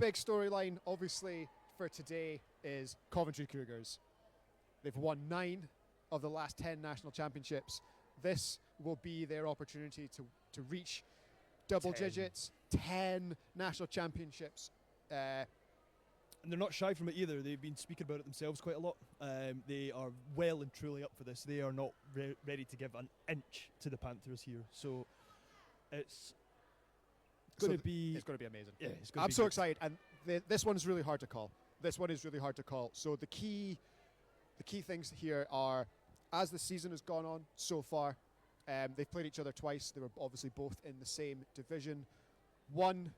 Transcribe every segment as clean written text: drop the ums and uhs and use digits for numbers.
big storyline, obviously, for today is Coventry Cougars. They've won 9 of the last 10 national championships. This will be their opportunity to reach double digits, 10 national championships. And they're not shy from it either. They've been speaking about it themselves quite a lot. They are well and truly up for this. They are not ready to give an inch to the Panthers here. So it's going to be amazing. Yeah, I'm so excited, and this one is really hard to call. So the key things here are, as the season has gone on so far, they've played each other twice. They were obviously both in the same division. 1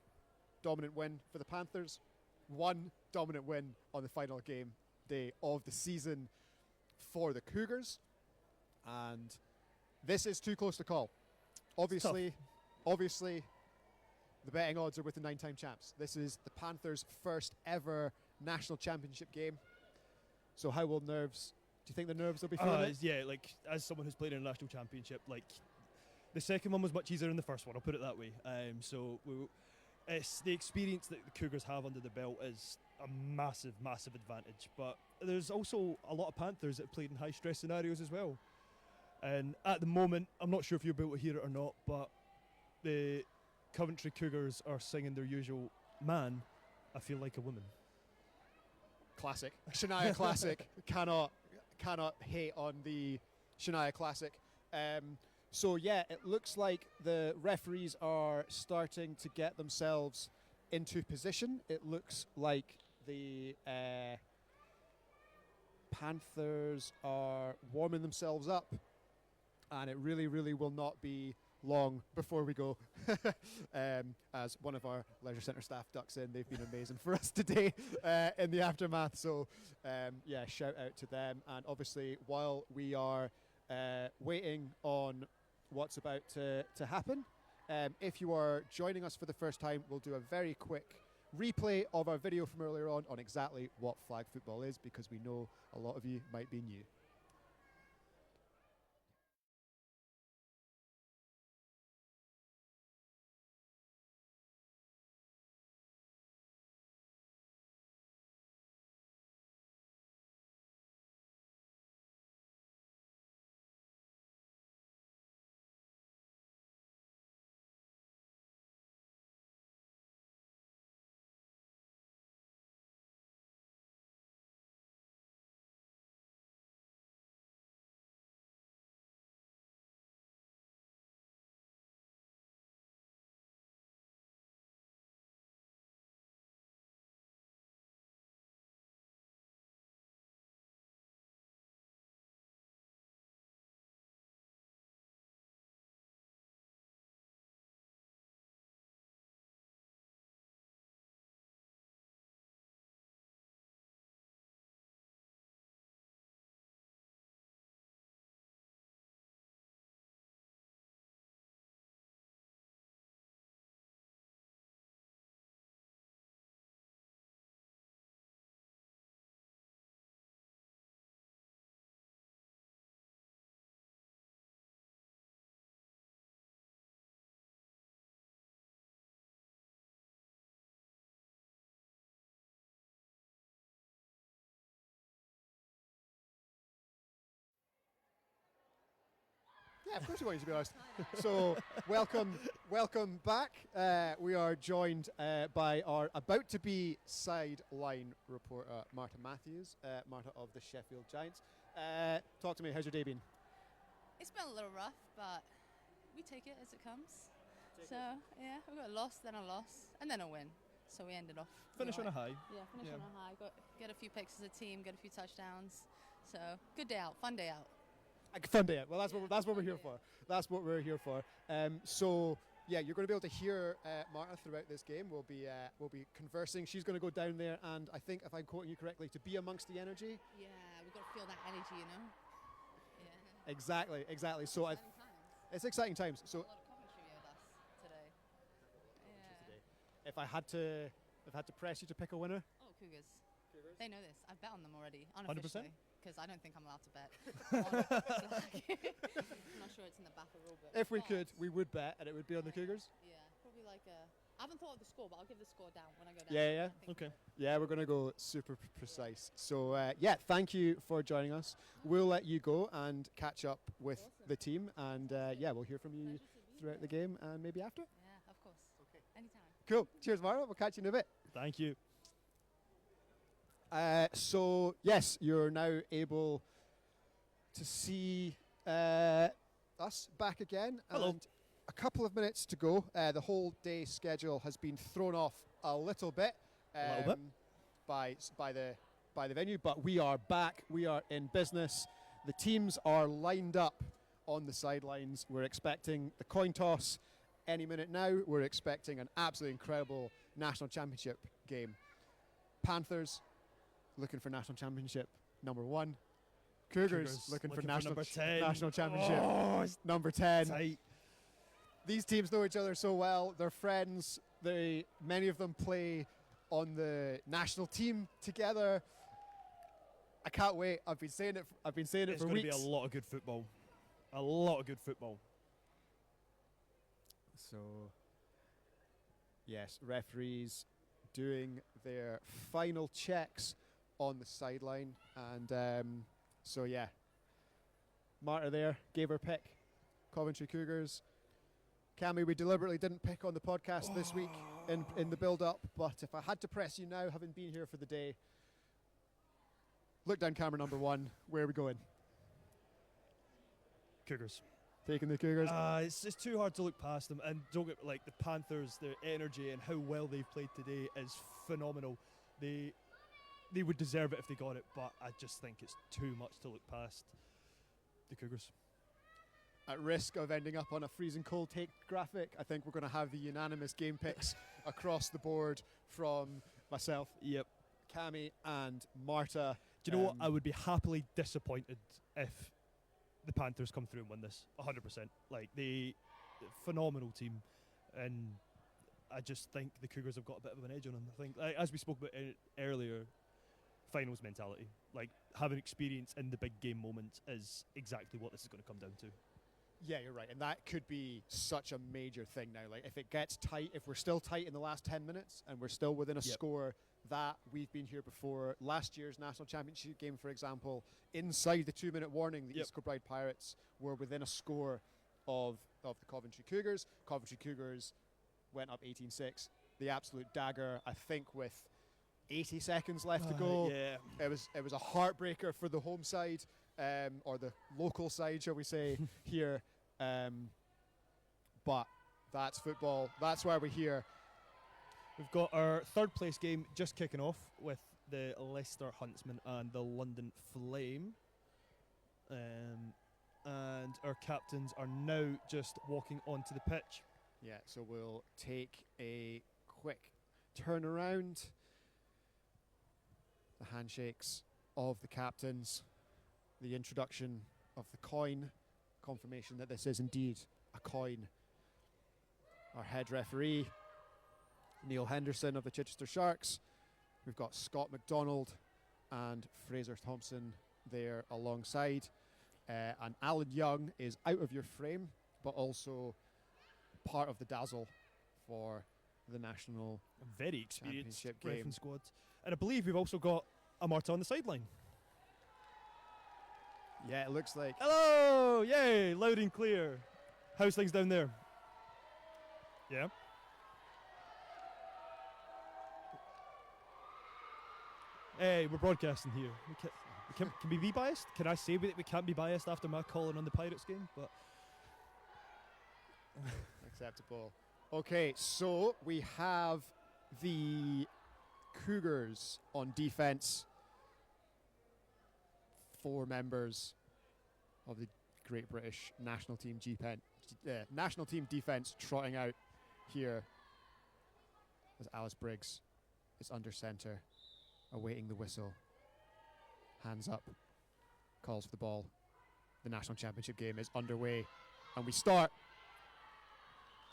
dominant win for the Panthers, 1 dominant win on the final game day of the season for the Cougars, and this is too close to call. Obviously, the betting odds are with the 9-time champs. This is the Panthers' first ever national championship game. So how will nerves? Do you think the nerves will be feeling it? Yeah, like as someone who's played in a national championship, like the second one was much easier than the first one. I'll put it that way. It's the experience that the Cougars have under the belt is a massive, massive advantage. But there's also a lot of Panthers that have played in high stress scenarios as well. And at the moment, I'm not sure if you'll be able to hear it or not, but the Coventry Cougars are singing their usual "Man, I Feel Like a Woman." Classic. Shania classic. Cannot hate on the Shania classic. So yeah, it looks like the referees are starting to get themselves into position. It looks like the Panthers are warming themselves up, and it really, really will not be long before we go. As one of our leisure centre staff ducks in, they've been amazing for us today in the aftermath. So yeah, shout out to them. And obviously, while we are waiting on what's about to happen, if you are joining us for the first time, we'll do a very quick replay of our video from earlier on exactly what flag football is, because we know a lot of you might be new. Yeah, of course we want you to be honest. So, welcome back. We are joined by our about-to-be sideline reporter, Marta Matthews, Marta of the Sheffield Giants. Talk to me, how's your day been? It's been a little rough, but we take it as it comes. Yeah, we got a loss, then a loss, and then a win. So we ended off. Finish on a high. Yeah, on a high. Get a few picks as a team, get a few touchdowns. So, good day out, fun day out. Fun day. Well, that's what we're here for. That's what we're here for. So yeah, you're going to be able to hear Marta throughout this game. We'll be conversing. She's going to go down there, and I think, if I'm quoting you correctly, to be amongst the energy. Yeah, we've got to feel that energy, you know. Yeah. Exactly. So it's exciting times. So a lot of Coventry with us today. Yeah. If I had to press you to pick a winner. Oh, Cougars. They know this. I've bet on them already, unofficially. 100%? Because I don't think I'm allowed to bet. I'm not sure it's in the BAFA rule book. If we could, we would bet, and it would be on the Cougars. Yeah, probably like a... I haven't thought of the score, but I'll give the score down when I go down. Yeah. I think Okay. Yeah, we're going to go super precise. So, thank you for joining us. We'll let you go and catch up with Awesome. the team. And, we'll hear from you Pleasure to be throughout the here. game and maybe after. Yeah, of course. Okay. Anytime. Cool. Cheers, Mara. We'll catch you in a bit. Thank you. So, yes, you're now able to see us back again. Hello. And a couple of minutes to go. The whole day schedule has been thrown off a little bit, by the venue, but we are back. We are in business. The teams are lined up on the sidelines. We're expecting the coin toss any minute now. We're expecting an absolutely incredible national championship game. Panthers looking for national championship number 1. Cougars looking for number 10. national championship It's number 10. tight. These teams know each other so well. They're friends. Many of them play on the national team together. I can't wait. I've been saying it It's for going to be weeks. a lot of good football. A lot of good football. So, yes, referees doing their final checks on the sideline, and Marta there gave her pick. Coventry Cougars. Cammy, we deliberately didn't pick on the podcast this week in the build-up, but if I had to press you now, having been here for the day, look down camera number 1. Where are we going? Cougars. Taking the Cougars. It's too hard to look past them, and don't get the Panthers. Their energy and how well they've played today is phenomenal. They would deserve it if they got it, but I just think it's too much to look past the Cougars. At risk of ending up on a freezing cold take graphic, I think we're going to have the unanimous game picks across the board from myself, Yep. Cammy, and Marta. Do you know what? I would be happily disappointed if the Panthers come through and win this. 100%. Phenomenal team, and I just think the Cougars have got a bit of an edge on them. I think, as we spoke about earlier, finals mentality, having experience in the big game moments, is exactly what this is going to come down to. Yeah, you're right, and that could be such a major thing now. If it gets tight, if we're still tight in the last 10 minutes and we're still within a score, that we've been here before. Last year's national championship game, for example, inside the 2-minute warning, the East Kilbride Pirates were within a score of the Coventry Cougars. Coventry Cougars went up 18-6. The absolute dagger, I think, with 80 seconds left to go. Yeah. It was a heartbreaker for the home side, or the local side, shall we say, here. But that's football. That's why we're here. We've got our third place game just kicking off with the Leicester Huntsmen and the London Flame. And our captains are now just walking onto the pitch. Yeah, so we'll take a quick turnaround. The handshakes of the captains. The introduction of the coin. Confirmation that this is indeed a coin. Our head referee, Neil Henderson of the Chichester Sharks. We've got Scott McDonald and Fraser Thompson there alongside. And Alan Young is out of your frame, but also part of the dazzle for the national Very experienced championship refereeing game. squad. And I believe we've also got a Marta on the sideline. Yeah, it looks like. Hello! Yay! Loud and clear. How's things down there? Yeah? Hey, we're broadcasting here. Can we be biased? Can I say that we can't be biased after my calling on the Pirates game? But Acceptable. Okay, so we have the Cougars on defense. 4 members of the Great British National Team National Team defense trotting out here as Alice Briggs is under centre, awaiting the whistle. Hands up, calls for the ball. The national championship game is underway, and we start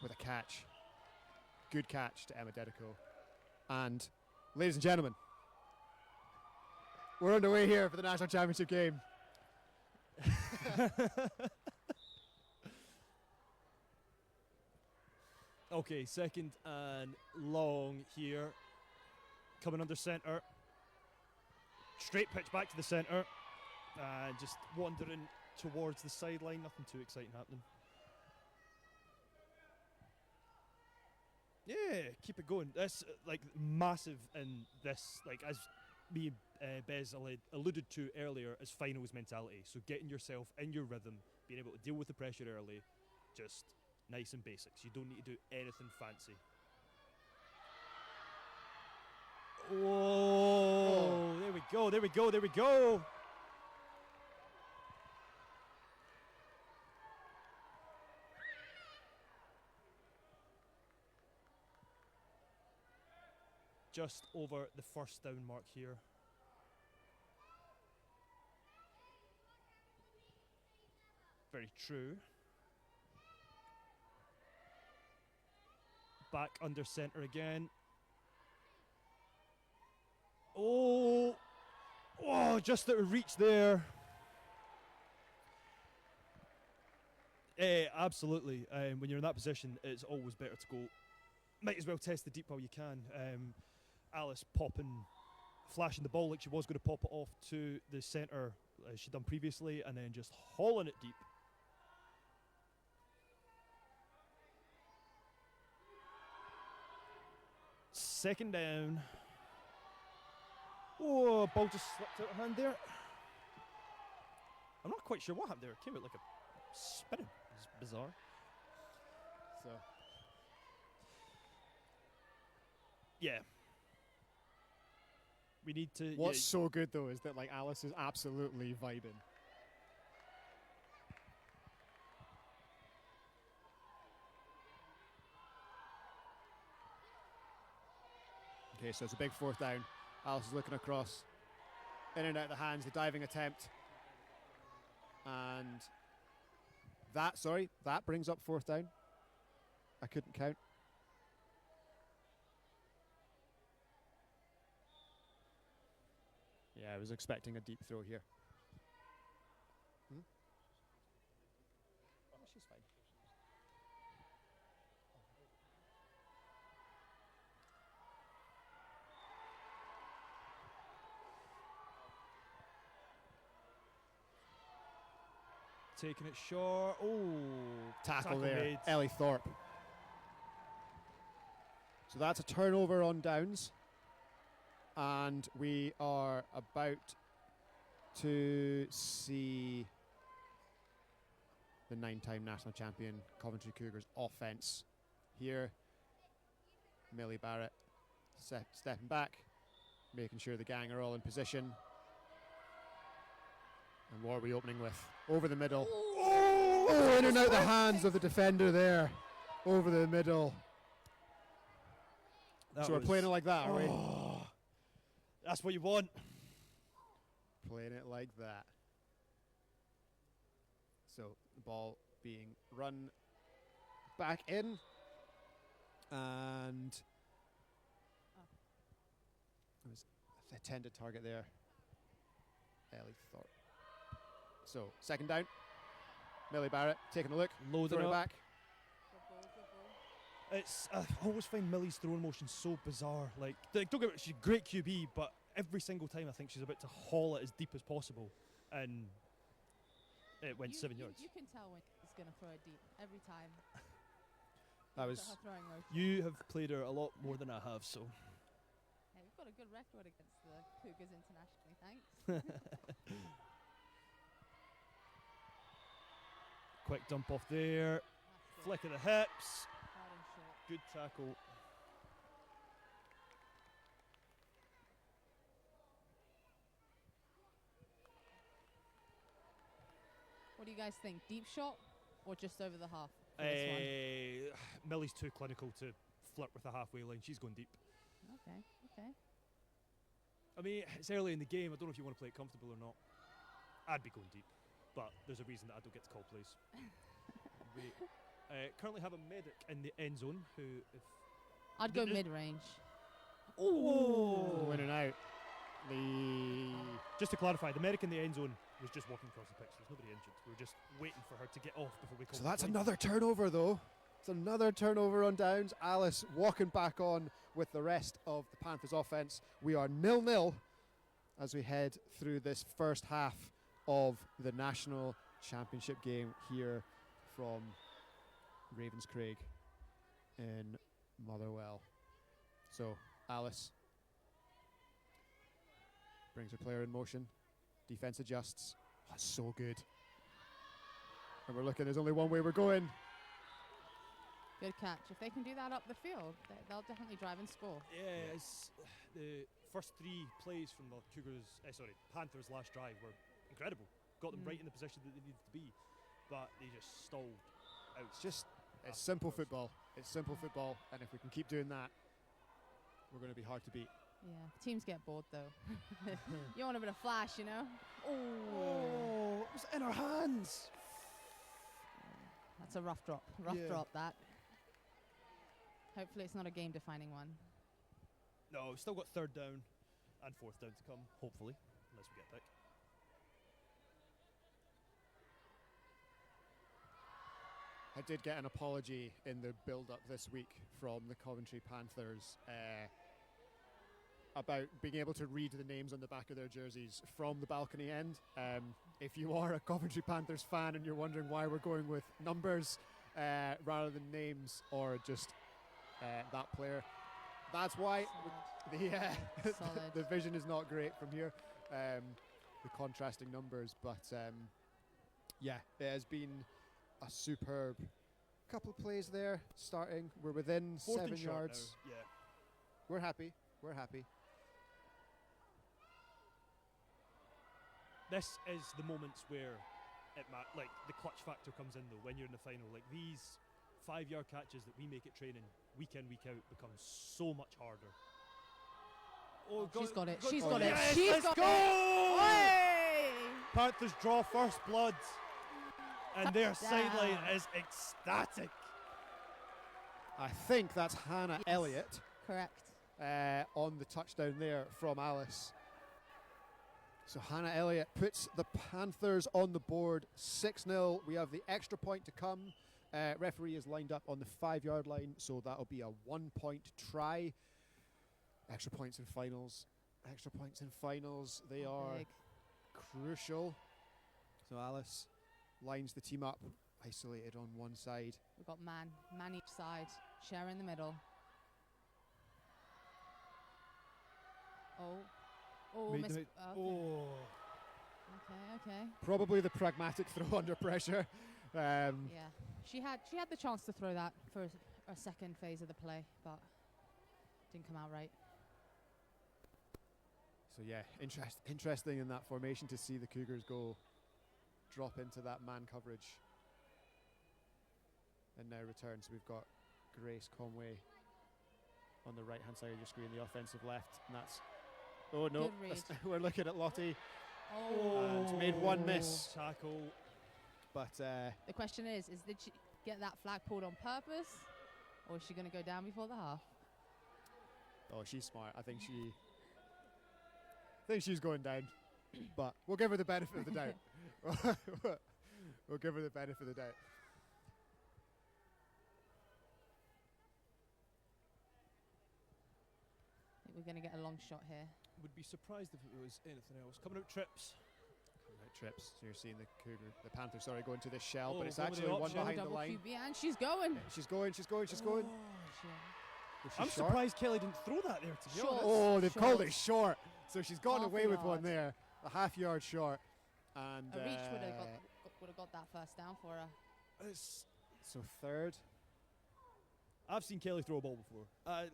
with a catch. Good catch to Emma Dedico. And, ladies and gentlemen, we're underway here for the national championship game. Okay, second and long here. Coming under centre. Straight pitch back to the centre. And just wandering towards the sideline. Nothing too exciting happening. Yeah, keep it going. That's like massive in this, like as me and Bez alluded to earlier, as finals mentality. So getting yourself in your rhythm, being able to deal with the pressure early, just nice and basics. You don't need to do anything fancy. Oh, there we go, there we go, there we go. Just over the first down mark here. Very true. Back under centre again. Oh, just out of reach there. Absolutely. When you're in that position, it's always better to go. Might as well test the deep while you can. Alice flashing the ball like she was going to pop it off to the centre as she'd done previously, and then just hauling it deep. Second down. Oh, ball just slipped out of hand there. I'm not quite sure what happened there. It came out like a spinning. It's bizarre. So, yeah. We need to. What's so good though is that like Alice is absolutely vibing. Okay, so it's a big fourth down. Alice is looking across, in and out of the hands, the diving attempt, and that brings up fourth down. I couldn't count. Yeah, I was expecting a deep throw here. Oh, she's fine. Taking it short. Oh, Tackle there, made. Ellie Thorpe. So that's a turnover on downs. And we are about to see the 9-time national champion Coventry Cougars offense here. Millie Barrett stepping back, making sure the gang are all in position. And what are we opening with? Over the middle. Oh, in and out the hands of the defender there. Over the middle. So we're playing it like that, are we? That's what you want. Playing it like that. So the ball being run back in. And it was a intended target there. Ellie Thorpe. So second down. Millie Barrett taking a look. Loading throwing up. back. I always find Millie's throwing motion so bizarre. Like, don't get me wrong, she's a great QB, but every single time I think she's about to haul it as deep as possible, and it went 7 yards. You can tell when he's going to throw it deep every time. That was. Her throwing motion. You have played her a lot more than I have, so. Yeah, we've got a good record against the Cougars internationally. Thanks. Quick dump off there. Flick of the hips. Hard and short. Good tackle. What do you guys think? Deep shot or just over the half? For this one? Millie's too clinical to flirt with the halfway line. She's going deep. Okay. I mean, it's early in the game. I don't know if you want to play it comfortable or not. I'd be going deep, but there's a reason that I don't get to call plays. We currently have a medic in the end zone who, if I'd go mid-range. oh, In and out. Just to clarify, the medic in the end zone was just walking across the pitch. There's nobody injured. We were just waiting for her to get off before we call. So that's the play. another turnover though. It's another turnover on downs. Alice walking back on with the rest of the Panthers offense. We are 0-0 as we head through this first half of the National Championship game here from Ravenscraig in Motherwell. So Alice brings her player in motion. Defense adjusts. That's so good. And we're looking, there's only one way we're going. Good catch. If they can do that up the field, they'll definitely drive and score. Yeah, it's the first 3 plays from the Panthers' last drive were incredible. Got them right in the position that they needed to be, but they just stalled out. It's simple football. It's simple football, and if we can keep doing that, we're going to be hard to beat. Yeah, teams get bored though. You want a bit of flash, you know? Oh, it was in our hands. That's a rough drop. Rough drop, that. Hopefully it's not a game-defining one. No, we've still got 3rd down and 4th down to come, hopefully, unless we get picked. I did get an apology in the build-up this week from the Coventry Panthers about being able to read the names on the back of their jerseys from the balcony end. If you are a Coventry Panthers fan and you're wondering why we're going with numbers rather than names or just that player, that's why. The vision is not great from here, the contrasting numbers, but it has been a superb couple of plays there starting. We're within 7 yards. Yeah. We're happy. This is the moments where like the clutch factor comes in though when you're in the final. Like these 5-yard catches that we make at training week in, week out become so much harder. She's got it. She's got it. Yes, She's let's got go! it. Hey! Panthers draw first blood, and their sideline is ecstatic. I think that's Hannah Elliott Correct. on the touchdown there from Alice. So Hannah Elliott puts the Panthers on the board, 6-0. We have the extra point to come. Referee is lined up on the 5-yard line, so that'll be a 1-point try. Extra points in finals. They are big. Crucial. So Alice lines the team up, isolated on one side. We've got man each side, share in the middle. Miss. Okay. Okay. Probably the pragmatic throw under pressure. Yeah, she had the chance to throw that for a second phase of the play, but didn't come out right. So yeah, interesting in that formation to see the Cougars drop into that man coverage and now return. So we've got Grace Conway on the right hand side of your screen, the offensive left, and that's we're looking at Lottie. And made one miss tackle. But the question is did she get that flag pulled on purpose, or is she going to go down before the half? Oh, she's smart. I think she's going down, but we'll give her the benefit of the doubt. We'll give her the benefit of the doubt. I think we're going to get a long shot here. Would be surprised if it was anything else. Coming out trips. So you're seeing the Panthers, going to this shell, but it's going with actually the one option. behind the line. QB, and she's going. She's going. I'm surprised Kelly didn't throw that there, to be honest. Oh, they've called it short. So she's gotten away with one there. A half-yard short. And a reach would have got that first down for her. So third. I've seen Kelly throw a ball before. I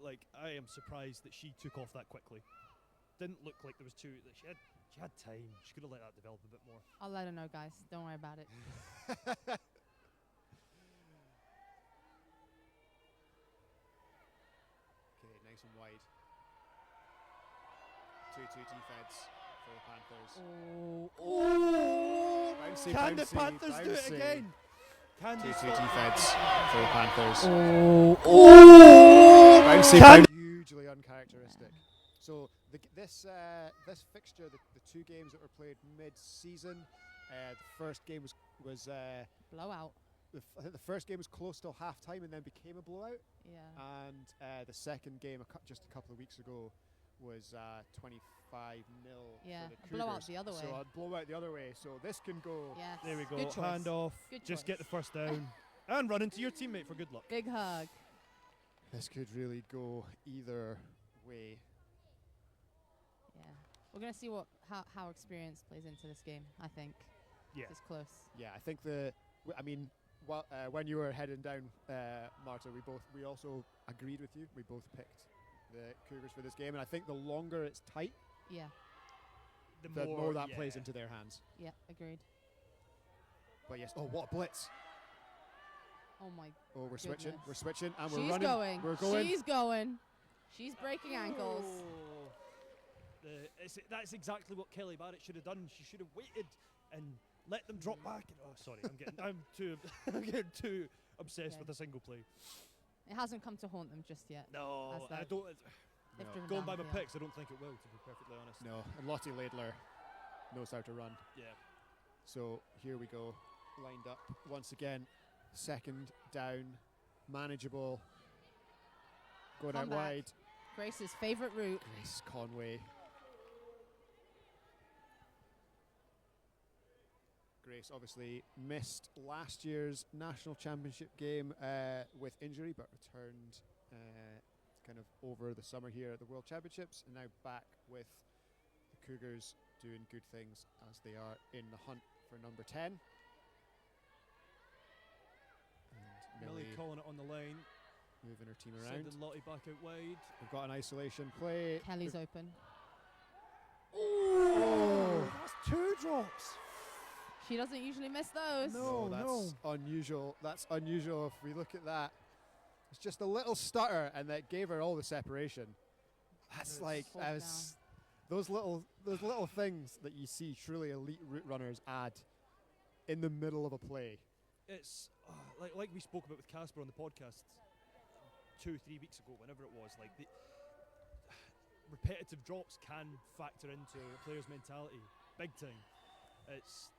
am surprised that she took off that quickly. Didn't look like there was two. She had time. She could have let that develop a bit more. I'll let her know, guys. Don't worry about it. Okay, nice and wide. 2-2 defense for the Panthers. Bouncy, Can the bouncy, Panthers do it bouncy. again? Can they 2-2 stop defense for the Panthers. Bouncy, Hugely uncharacteristic. So this fixture, the 2 games that were played mid-season, the first game was blowout. I think the first game was close till half time and then became a blowout. Yeah. And the second game just a couple of weeks ago was 25-0 Yeah, for the a Cougars. blowout the other way. So a blowout the other way. So this can go. Yes. There we go. Good choice. Hand off. Good Just choice. get the first down and run into your teammate for good luck. Big hug. This could really go either way. Yeah. We're going to see how experience plays into this game, I think. Yeah. It's close. Yeah, I think when you were heading down, Marta, we also agreed with you. We both picked the Cougars for this game, and I think the longer it's tight, Yeah. the more that plays into their hands. Yeah, agreed. But yes, what a blitz! Oh my. Oh, we're switching, Goodness. and She's we're running. going. We're going. She's going. She's breaking ankles. That's exactly what Kelly Barrett should have done. She should have waited and let them drop back. Oh, sorry, I'm getting too obsessed with a single play. It hasn't come to haunt them just yet. No, As I that- don't. They've driven Going by my downfield. picks, I don't think it will. To be perfectly honest. No, and Lottie Laidler knows how to run. Yeah. So here we go, lined up once again. Second down, manageable. Going Come out back. wide. Grace's favourite route. Grace Conway. Grace obviously missed last year's national championship game with injury, but returned kind of over the summer here at the World Championships, and now back with the Cougars doing good things as they are in the hunt for number 10. And Millie Millie calling it on the line. moving her team around. Sending Lottie back out wide. We've got an isolation play. Kelly's open. Oh! That's 2 drops. She doesn't usually miss those. No. That's unusual. That's unusual if we look at that. It's just a little stutter, and that gave her all the separation. That's like Falls as those little things that you see truly elite route runners add in the middle of a play. It's like we spoke about with Casper on the podcast 2-3 weeks ago, whenever it was. Like the repetitive drops can factor into a player's mentality, big time. It's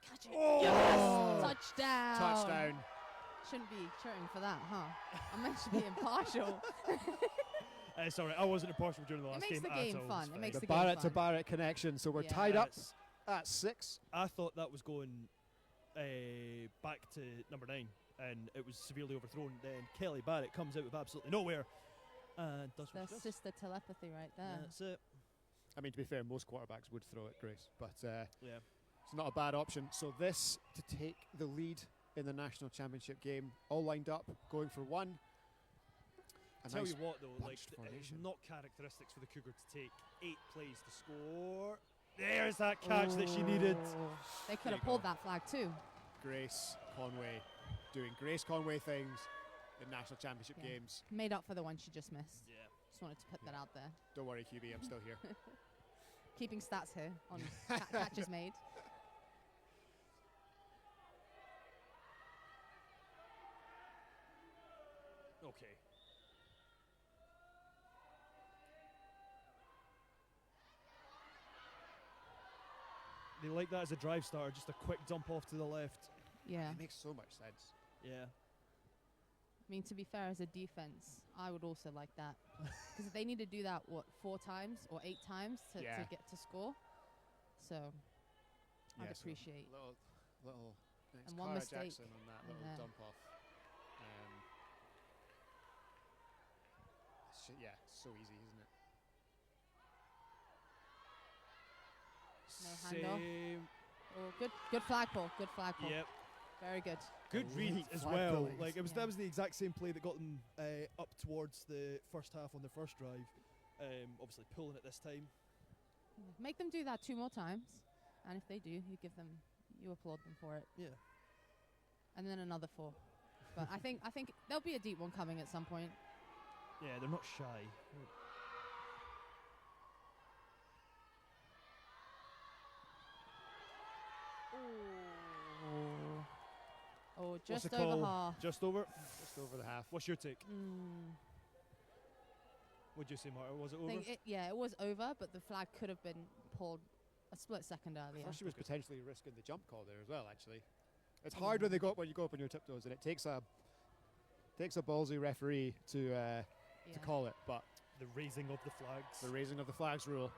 Catch it. Oh! Yes! Touchdown. Touchdown. Shouldn't be cheering for that, huh? I'm meant to be impartial. sorry, I wasn't impartial during the last makes game the at game all. fun. It's It fine. makes The the game Barrett to fun. Barrett connection. So we're Yeah. tied up It's- at 6. I thought that was going back to number 9, and it was severely overthrown. Then Kelly Barrett comes out with absolutely nowhere and does what That's she does. sister telepathy right there. That's it. I mean, to be fair, most quarterbacks would throw it, Grace, but Yeah. it's not a bad option. So this to take the lead in the national championship game, all lined up, going for one. A Tell nice you what, though, like bunched it's formation. not characteristics for the Cougar to take 8 plays to score. There's that catch that she needed. They could There have you pulled go. that flag too. Grace Conway doing Grace Conway things in national championship Yeah. games. Made up for the one she just missed. Yeah. Just wanted to put that out there. Don't worry, QB, I'm still here. Keeping stats here on catches made. Okay. They like that as a drive starter, just a quick dump off to the left. Yeah. It makes so much sense. Yeah. I mean, to be fair, as a defense, I would also like that. Because they need to do that, 4 times or 8 times to Yeah. get to score. So, I'd Yeah, so appreciate. Little it's And one Cara mistake Jackson on that and little dump off. Yeah, it's so easy, isn't it? No handoff. Same. Oh, good flagpole. Good flagpole. Yep. Very good. Good read Elite as flag well. police. Like Yeah. that was the exact same play that got them up towards the first half on their first drive. Obviously pulling it this time. Make them do that 2 more times, and if they do, you applaud them for it. Yeah. And then another 4. But I think there'll be a deep one coming at some point. Yeah, they're not shy. Oh, What's just the over call? half. Just over. Just over the half. What's your take? Mm. What'd you say, Marta? Was it I over? think it was over, but the flag could have been pulled a split second earlier. First, she was potentially risking the jump call there as well. Actually, it's hard when you go up on your tiptoes, and it takes a ballsy referee to call it. But The raising of the flags. the raising of the flags rule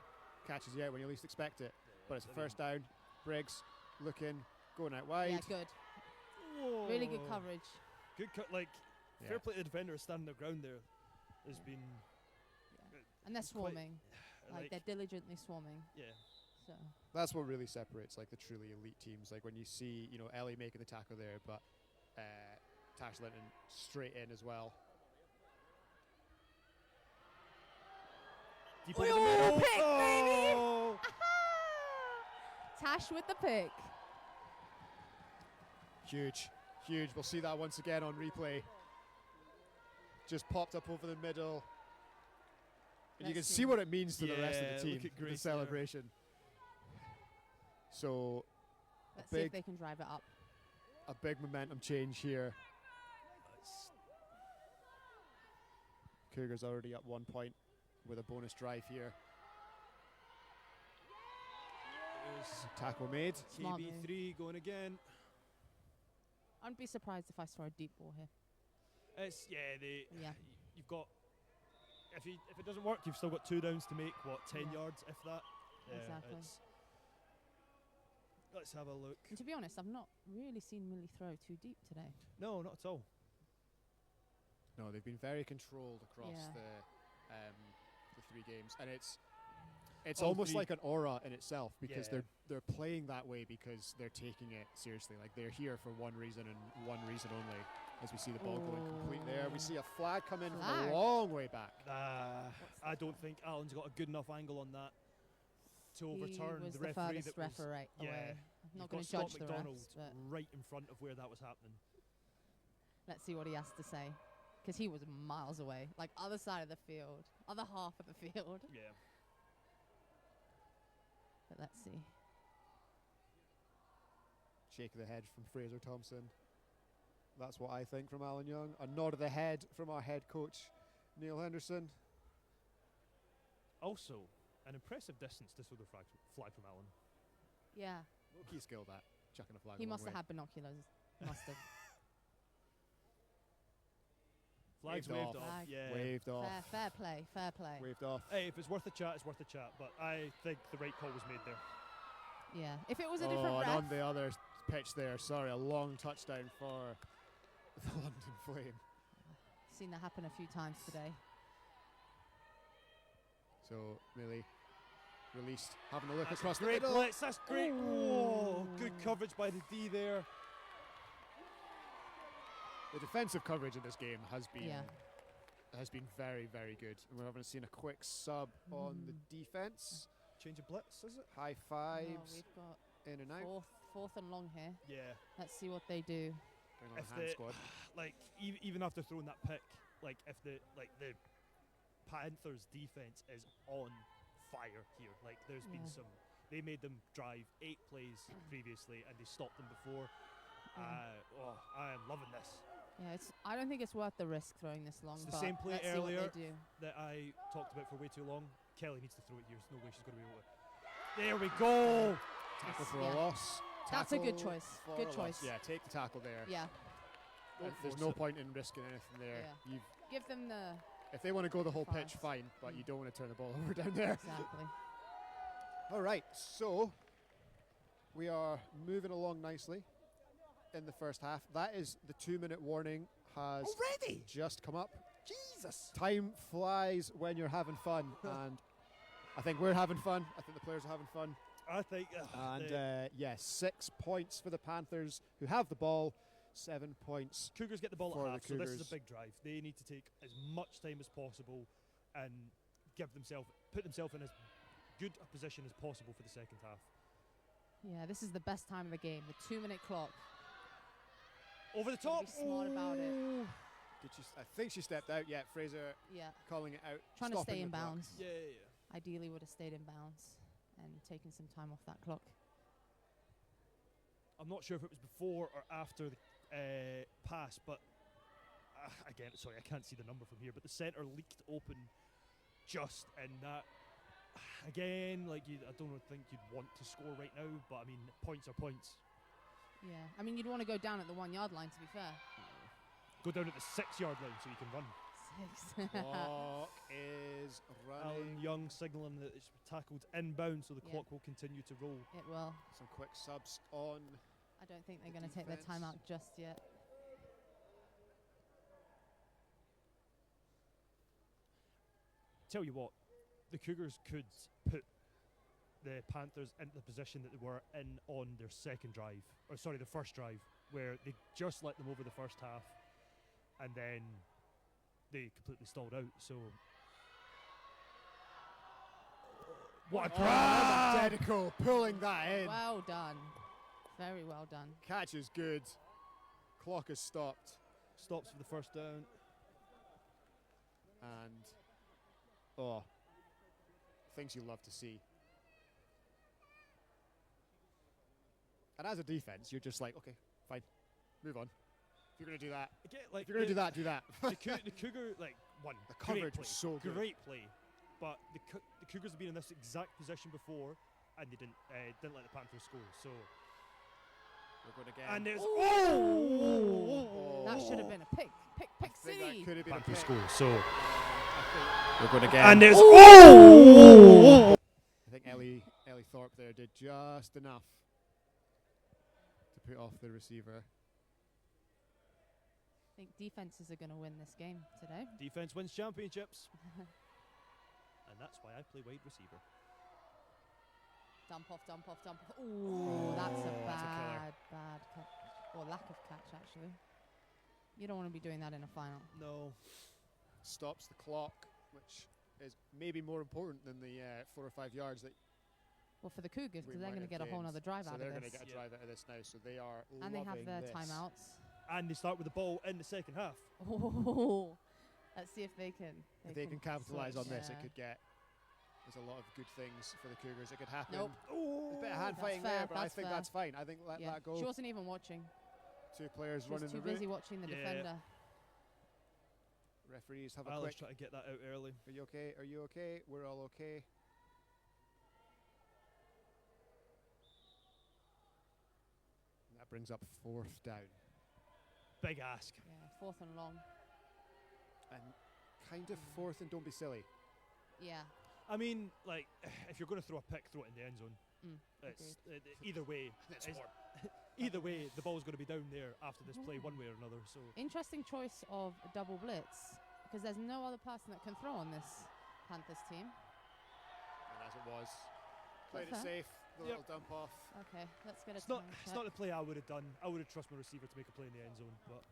catches you out when you least expect it. But it's a first down. Briggs looking, going out wide. Yeah, good. Whoa. Really good coverage. Good cut. Fair play to the defender standing their ground there. Has been. And they're Quite- swarming. They're diligently swarming. Yeah. So That's what really separates the truly elite teams. Like when you see Ellie making the tackle there, but Tash Linton straight in as well. Deep over the middle. pick, Oh! Tash with the pick. Huge. We'll see that once again on replay. Just popped up over the middle. And you can see what it means to the rest of the team. Look at The Grace celebration. So Let's see if they can drive it up. a big momentum change here. Cougars already up 1 point with a bonus drive here. Tackle made. Smart KB3 going again. I'd be surprised if I saw a deep ball here. Yeah. You've got. If it doesn't work, you've still got 2 downs to make. 10 Yeah. yards, if that. Exactly. Let's have a look. And to be honest, I've not really seen Millie throw too deep today. No, not at all. No, they've been very controlled across Yeah. the 3 games, and it's All almost 3. like an aura in itself because Yeah. they're playing that way because they're taking it seriously. Like they're here for one reason and one reason only. As we see the ball going complete there, we see a flag come in from Flag. a long way back. I don't think Alan's got a good enough angle on that to He overturn was the the referee furthest that was. referee Yeah. away. I'm You've not got going to Scott judge the McDonald refs, but right in front of where that was happening. let's see what he has to say. Because he was miles away, like other side of the field, other half of the field. Yeah. But let's see. Shake of the head from Fraser Thompson. That's what I think from Alan Young. A nod of the head from our head coach, Neil Henderson. Also, an impressive distance to throw the flag from Alan. Yeah, Low-key skill that, chucking a flag he a long must have way. had binoculars. Must have. Flags Waved waved off. off. Flag. Yeah. Waved off. Fair play, fair play. Waved off. Hey, if it's worth a chat, it's worth a chat. But I think the right call was made there. Yeah, if it was a different and ref, on the other pitch there, sorry, a long touchdown for the London Flame. seen that happen a few times today. So Millie released, having a look That's across the great middle. blitz. That's great. Oh, good coverage by the D there. The defensive coverage in this game has been Yeah. very, very good. And we're having seen a quick sub on the defense. Change of blitz, is it? High Oh, fives we've got in and out. fourth and long here. Yeah. Let's see what they do. Bring on If a hand the- squad. Even after throwing that pick, if the Panthers defense is on fire here. There's been Yeah. some. They made them drive 8 plays previously, and they stopped them before. I am loving this. Yeah, I don't think it's worth the risk throwing this long. It's the but same play let's earlier. See what they do. That I talked about for way too long. Kelly needs to throw it here. There's no way she's going to be able to. There we go. Tackle for yeah. a loss. That's a good Tackle choice. for Good a loss. choice. Yeah, take the tackle there. Yeah, There's no point in risking anything there. Yeah. give them the If they want to go the whole pitch, Fast. fine, but you don't want to turn the ball over down there. exactly. All right, so we are moving along nicely in the first half. That is the 2-minute warning has Already? just come up. Jesus. Time flies when you're having fun, and I think we're having fun. I think the players are having fun. I think. And yes, 6 points for the Panthers, who have the ball. 7 points. Cougars get the ball for at the half, so this is Cougars. a big drive. They need to take as much time as possible and put themselves in as good a position as possible for the second half. Yeah, this is the best time of the game. The 2-minute clock. Over the Gotta top. be smart about it. Ooh. I think she stepped out. Yeah, Fraser Yeah, calling it out. trying to stopping stay in the clock. bounds. Yeah. Ideally, would have stayed in bounds and taken some time off that clock. I'm not sure if it was before or after the pass, but again, sorry, I can't see the number from here, but the centre leaked open just, and that again, like I don't think you'd want to score right now, but I mean, points are points. Yeah, I mean, you'd want to go down at the 1 yard line, to be fair. Go down at the 6 yard line so you can run. 6. Clock is Alan running. Young signalling that it's tackled inbound, so the Yeah. clock will continue to roll. It will. Some quick subs on. I don't think they're The going to take their defence. timeout just yet. Tell you what, the Cougars could put the Panthers into the position that they were in on their second drive, or sorry, the first drive, where they just let them over the first half, and then they completely stalled out. So, what a grab! Dedico pulling that in. Well done. Very well done. Catch is good. Clock is stopped. Stops for the first down. And, oh, things you love to see. And as a defense, you're just like, okay, fine, move on. If you're going to do that, Again, like if you're going to do that, do that. the Cougar, like, won. The Great coverage play, was so good. Great play. But the Cougars have been in this exact position before, and they didn't let the Panthers score. So, We're going again. and there's That should have been a pick. Pick I think that C. could have been a Panthers pick. score. So, We're going again. and there's I think Ellie Thorpe there did just enough to put off the receiver. I think defenses are going to win this game today. defense wins championships, and that's why I play wide receiver. Dump off. Ooh, that's a that's a killer. bad catch. Or lack of catch, actually. You don't want to be doing that in a final. No, Stops the clock, which is maybe more important than the 4 or 5 yards that Well, for the Cougars, we because they're might going to have get a whole gained. other drive So out they're of going to this. get a drive out of this now, so they are And they have loving their this. timeouts. and they start with the ball in the second half. Oh, let's see if they can. If they can capitalise on switch, this, it yeah. could get. There's a lot of good things for the Cougars. It could happen. Nope. There's a bit of hand That's fighting fair, there, but I that's think fair. that's fine. I think let Yeah. that go. She wasn't even watching. 2 players She was running too the busy route. watching the Yeah. defender. Referees have a Alex quick. trying to get that out early. Are you okay? Are you okay? We're all okay. And that brings up 4th down. Big ask. Yeah, 4th and long. And kind of 4th and don't be silly. Yeah. I mean, like, if you're going to throw a pick, throw it in the end zone. Agreed. Either way, That's it's- warm. either way, the ball's going to be down there after this play, one way or another. So Interesting choice of a double blitz, because there's no other person that can throw on this Panthers team. And as it was, played it fair. safe. The Yep. little dump off. Okay, let's get a it's not time it's check. not the play I would have done. I would have trusted my receiver to make a play in the end zone. But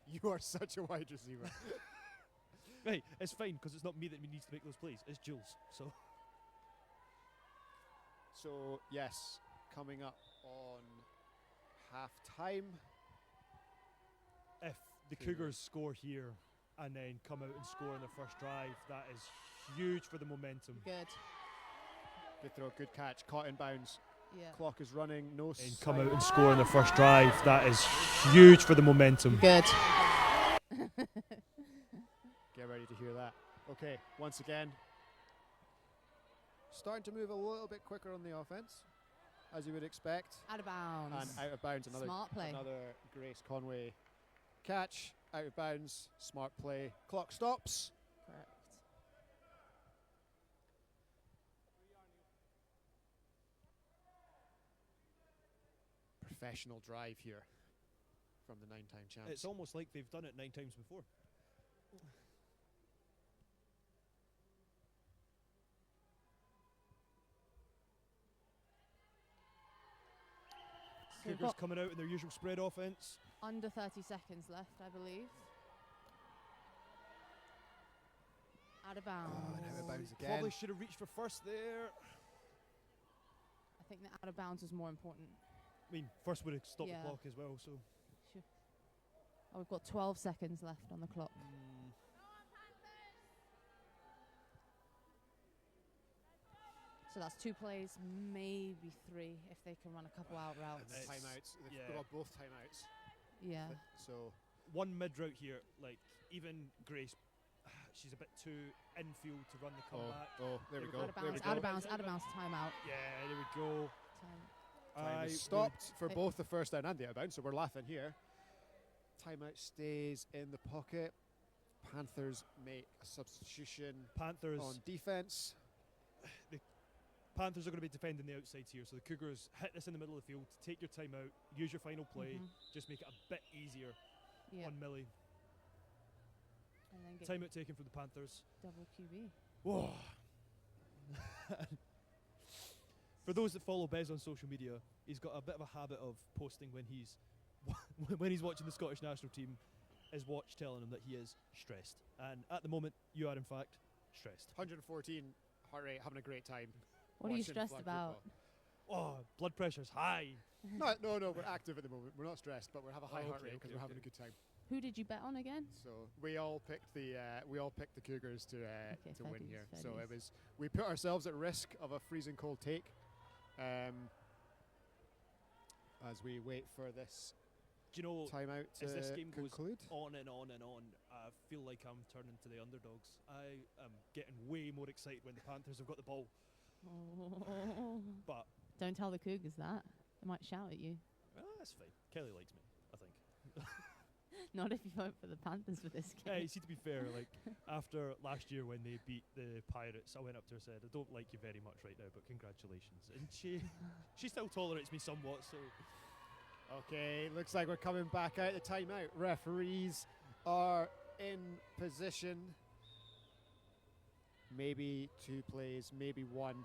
You are such a wide receiver. hey, it's fine because it's not me that needs to make those plays. It's Jules. So So, yes, coming up on half-time. if the Cougars. Cougars score here and then come out and score in the first drive, that is huge for the momentum. Good. Good throw, good catch, caught in bounds. Yeah. Clock is running, no And come sign- out and score in the first drive, that is huge for the momentum. Good. Get ready to hear that. Okay, once again. Starting to move a little bit quicker on the offense, as you would expect. Out of bounds. And out of bounds, Smart play. another Grace Conway catch. Out of bounds, smart play. Clock stops. Correct. Professional drive here from the 9-time champs. It's almost like they've done it 9 times before. So we've Cougars got coming out in their usual spread offense. under 30 seconds left, I believe. Out of bounds. and out of bounds again. Probably should have reached for first there. I think the out of bounds was more important. I mean, first would have stopped Yeah. the clock as well. So Oh, we've got 12 seconds left on the clock. So that's 2 plays, maybe 3 if they can run a couple out And routes. the It's- timeouts. They've yeah. got both timeouts. Yeah. So one mid route here, like even Grace, she's a bit too infield to run the comeback. There we go. Out of There we bounds, go. out of bounds, out of bounds, timeout. Yeah, there we go. Time is stopped for both the first down and the out of bounds, so we're laughing here. Timeout stays in the pocket. Panthers make a substitution Panthers on defence. Panthers are going to be defending the outsides here, so the Cougars hit this in the middle of the field, take your time out, use your final play, just make it a bit easier on Millie. And then get Timeout taken from the Panthers. double QB. Whoa. For those that follow Bez on social media, he's got a bit of a habit of posting when he's when he's watching the Scottish national team, his watch telling him that he is stressed. And at the moment, you are in fact stressed. 114 heart rate, having a great time. What are you watching stressed flag about? football. Oh, blood pressure's high. No, we're active at the moment. We're not stressed, but we have a high heart rate because we're having a good time. Who did you bet on again? So we all picked the Cougars to fair win dues, here. fair So dues. it was we put ourselves at risk of a freezing cold take as we wait for this Do you know, timeout to as this game conclude. goes on and on and on, I feel like I'm turning to the underdogs. I am getting way more excited when the Panthers have got the ball. But Don't tell the Cougars that. They might shout at you. that's fine. Kelly likes me, I think. Not if you vote for the Panthers for this game. Hey, see, to be fair, like after last year when they beat the Pirates, I went up to her and said, I don't like you very much right now, but congratulations. And she still tolerates me somewhat, so Okay, looks like we're coming back out the timeout. Referees are in position. Maybe 2 plays, maybe 1.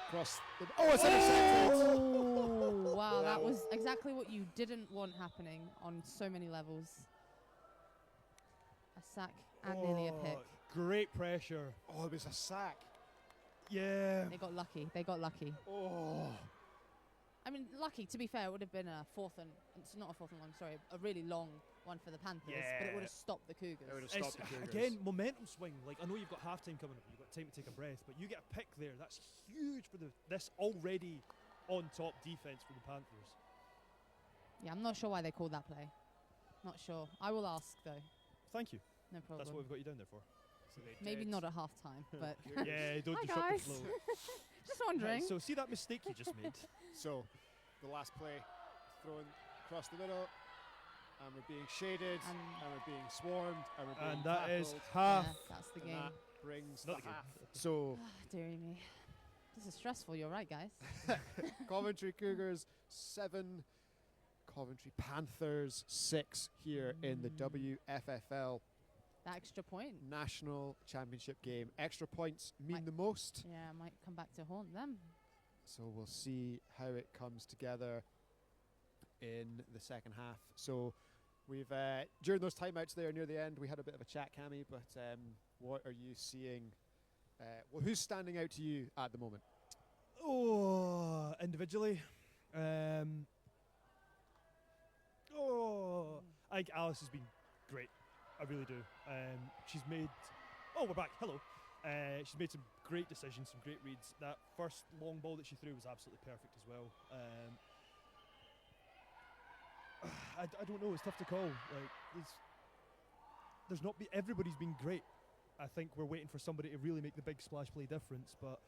Cross the it's intercepted! Oh, wow, that Wow. was exactly what you didn't want happening on so many levels. A sack and nearly a pick. Great pressure. Oh, it was a sack. Yeah. They got lucky. They got lucky. Oh. I mean, lucky, to be fair, it would have been a fourth and... It's not a fourth and long, sorry. A really long one for the Panthers. But it Yeah. would have stopped the Cougars. It would have It's, stopped the Cougars. again, momentum swing. Like, I know you've got half-time coming up, you've got time to take a breath, but you get a pick there. That's huge for this already on-top defence for the Panthers. Yeah, I'm not sure why they called that play. Not sure. I will ask, though. Thank you. No problem. That's what we've got you down there for. So they Maybe did. not at half-time, but... Yeah, don't Hi, disrupt guys. the flow. Just wondering. Right, so see that mistake you just made? So, the last play, thrown across the middle, and we're being shaded, and we're being swarmed, and we're being And that is tackled, half. Yeah, that's the and game. that brings Not the the game. half. So, Dearie me. This is stressful, you're right, guys. Coventry Cougars 7, Coventry Panthers 6 here in the WFFL That extra point. National Championship game. Extra points mean Might- the most, Yeah, might come back to haunt them. so we'll see how it comes together in the second half. So we've during those timeouts there near the end, we had a bit of a chat, Cammy. But what are you seeing? Well, who's standing out to you at the moment? Oh, individually. I think Alice has been great. I really do. She's made. Oh, we're back. Hello. She's made some great decisions, some great reads. That first long ball that she threw was absolutely perfect as well. I don't know. It's tough to call. Like there's not. Everybody's been great. I think we're waiting for somebody to really make the big splash play difference. But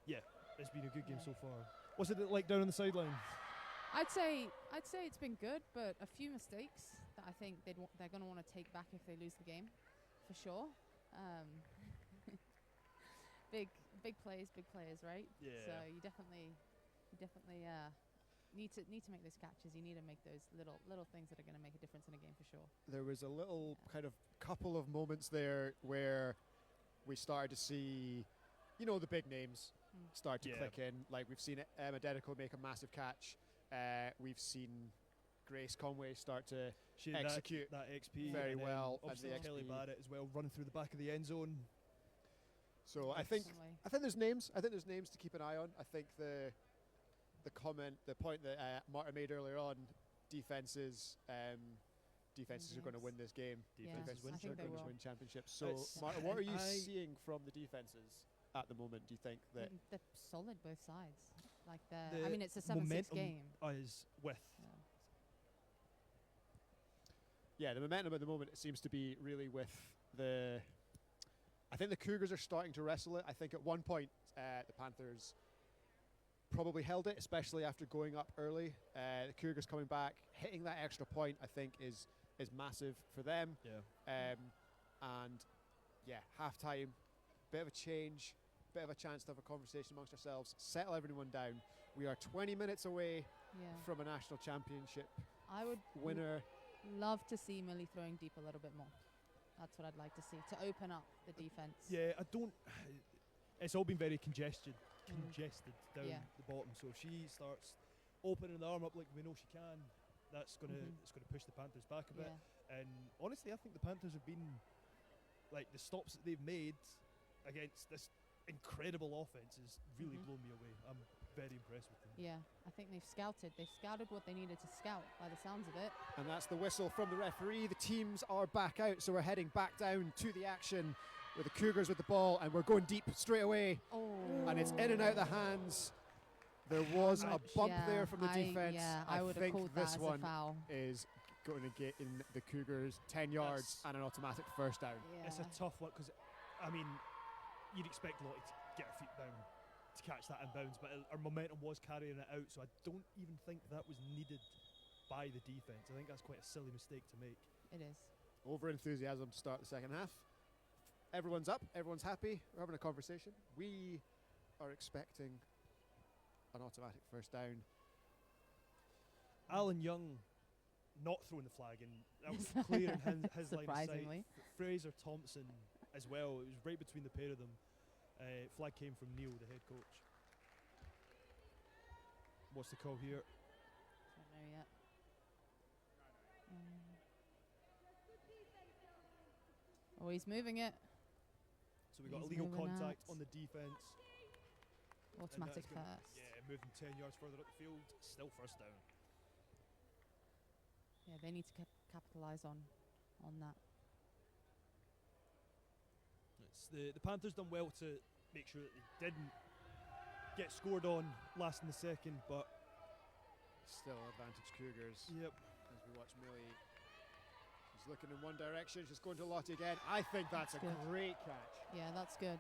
yeah, it's been a good game so far. What's it like down on the sideline? I'd say it's been good, but a few mistakes that I think they're going to want to take back if they lose the game, for sure. Big players, right? Yeah. So you definitely need to make those catches. You need to make those little things that are going to make a difference in a game for sure. There was a little kind of couple of moments there where we started to see, the big names start to Yeah. click in. Like we've seen Emma Dedico make a massive catch. We've seen Grace Conway start to She execute that XP very and then well as obviously the Kelly XP. Barrett as well, running through the back of the end zone. So I think Definitely. there's names. I think there's names to keep an eye on. I think the point that Marta made earlier on, defenses are going to win this game. Yeah, Defenses I think are they going to will. win championships. So It's- Marta, what are you I- seeing from the defenses at the moment? Do you think that They're solid both sides. Like The it's a 7-6 momentum game. is with Yeah. yeah, the momentum at the moment, it seems to be really with the. I think the Cougars are starting to wrestle it. I think at one point the Panthers probably held it, especially after going up early. The Cougars coming back, hitting that extra point, I think is massive for them. Yeah. And yeah, half-time, bit of a change, bit of a chance to have a conversation amongst ourselves, settle everyone down. We are 20 minutes away from a national championship I would winner. love to see Millie throwing deep a little bit more. That's what I'd like to see, to open up the defence. Yeah, I don't. It's all been very congested down Yeah. the bottom. So if she starts opening the arm up like we know she can, that's gonna it's gonna push the Panthers back a bit. Yeah. And honestly, I think the Panthers have been like the stops that they've made against this incredible offense has really blown me away. I'm very impressed with them. Yeah, I think they've scouted. They've scouted what they needed to scout by the sounds of it. And that's the whistle from the referee. The teams are back out, so we're heading back down to the action with the Cougars with the ball, and we're going deep straight away. Oh. And it's in and out the hands. There was a bump there from the defense. Yeah, I would have think called that this as one a foul. is going to get in the Cougars 10 yards and an automatic first down. Yeah. It's a tough one because, I mean, you'd expect Lottie to get her feet down to catch that in bounds, but our momentum was carrying it out, so I don't even think that was needed by the defence. I think that's quite a silly mistake to make. It is. Over enthusiasm to start the second half. Everyone's up, everyone's happy, we're having a conversation. We are expecting an automatic first down. Alan Young not throwing the flag, and that was clear in his line of sight. Surprisingly. Fraser Thompson as well. It was right between the pair of them. Flag came from Neil, the head coach. What's the call here? Don't know yet. Oh, he's moving it. So we got He's illegal moving contact out. on the defence. Automatic And that's first. Yeah, moving 10 yards further up the field, still first down. Yeah, they need to capitalise on that. It's the Panthers done well to make sure that they didn't get scored on last in the second, but Still advantage Cougars. yep. As we watch Millie. She's looking in one direction, she's going to Lottie again. I think that's a Good. great catch. Yeah, that's good.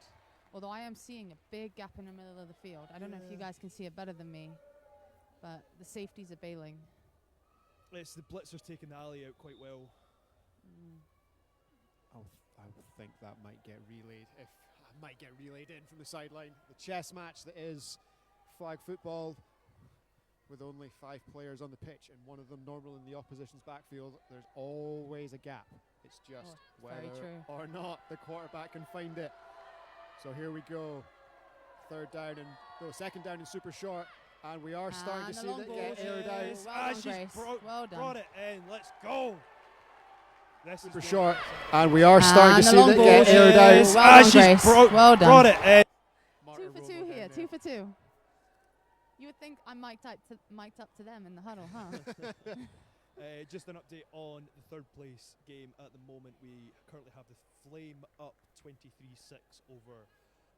Although I am seeing a big gap in the middle of the field. I don't know if you guys can see it better than me, but the safeties are bailing. It's the blitzers taking the alley out quite well. I would think that might get relayed in from the sideline. The chess match that is flag football, with only 5 players on the pitch and one of them normal in the opposition's backfield, there's always a gap. It's just very whether true. or not the quarterback can find it. So here we go. Second down and super short. And we are starting to And see a long that ball. get aired out. Well done, she's Grace. Well done. brought it in. Let's go. This Super is short. And we are starting to And a see long that ball. get aired out. Well done, Grace. Well done. brought it in. 2 for 2 here. 2 for 2. You would think I'm mic'd up to them in the huddle, huh? Just an update on the third place game at the moment. We currently have the Flame up 23-6 over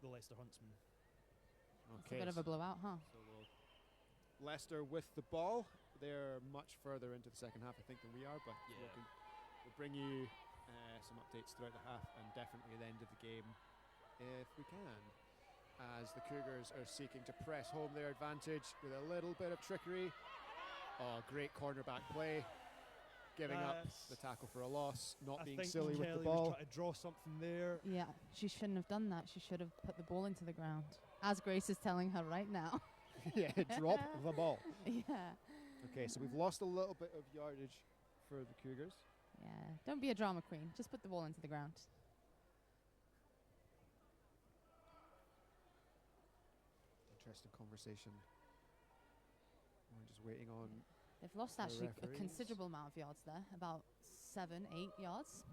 the Leicester Huntsmen. It's a bit of a blowout, huh? So Leicester with the ball. They're much further into the second half, I think, than we are. But Yeah. we'll bring you some updates throughout the half and definitely the end of the game if we can. As the Cougars are seeking to press home their advantage with a little bit of trickery. Oh, great cornerback play. Giving up the tackle for a loss, not I being think silly with Kelly the ball. was trying to draw something there. Yeah, she shouldn't have done that. She should have put the ball into the ground, as Grace is telling her right now. Yeah, drop the ball. Yeah. Okay, so we've lost a little bit of yardage for the Cougars. Yeah. Don't be a drama queen. Just put the ball into the ground. Interesting conversation. We're just waiting on. They've lost The actually a referees. considerable amount of yards there, about 7, 8 yards.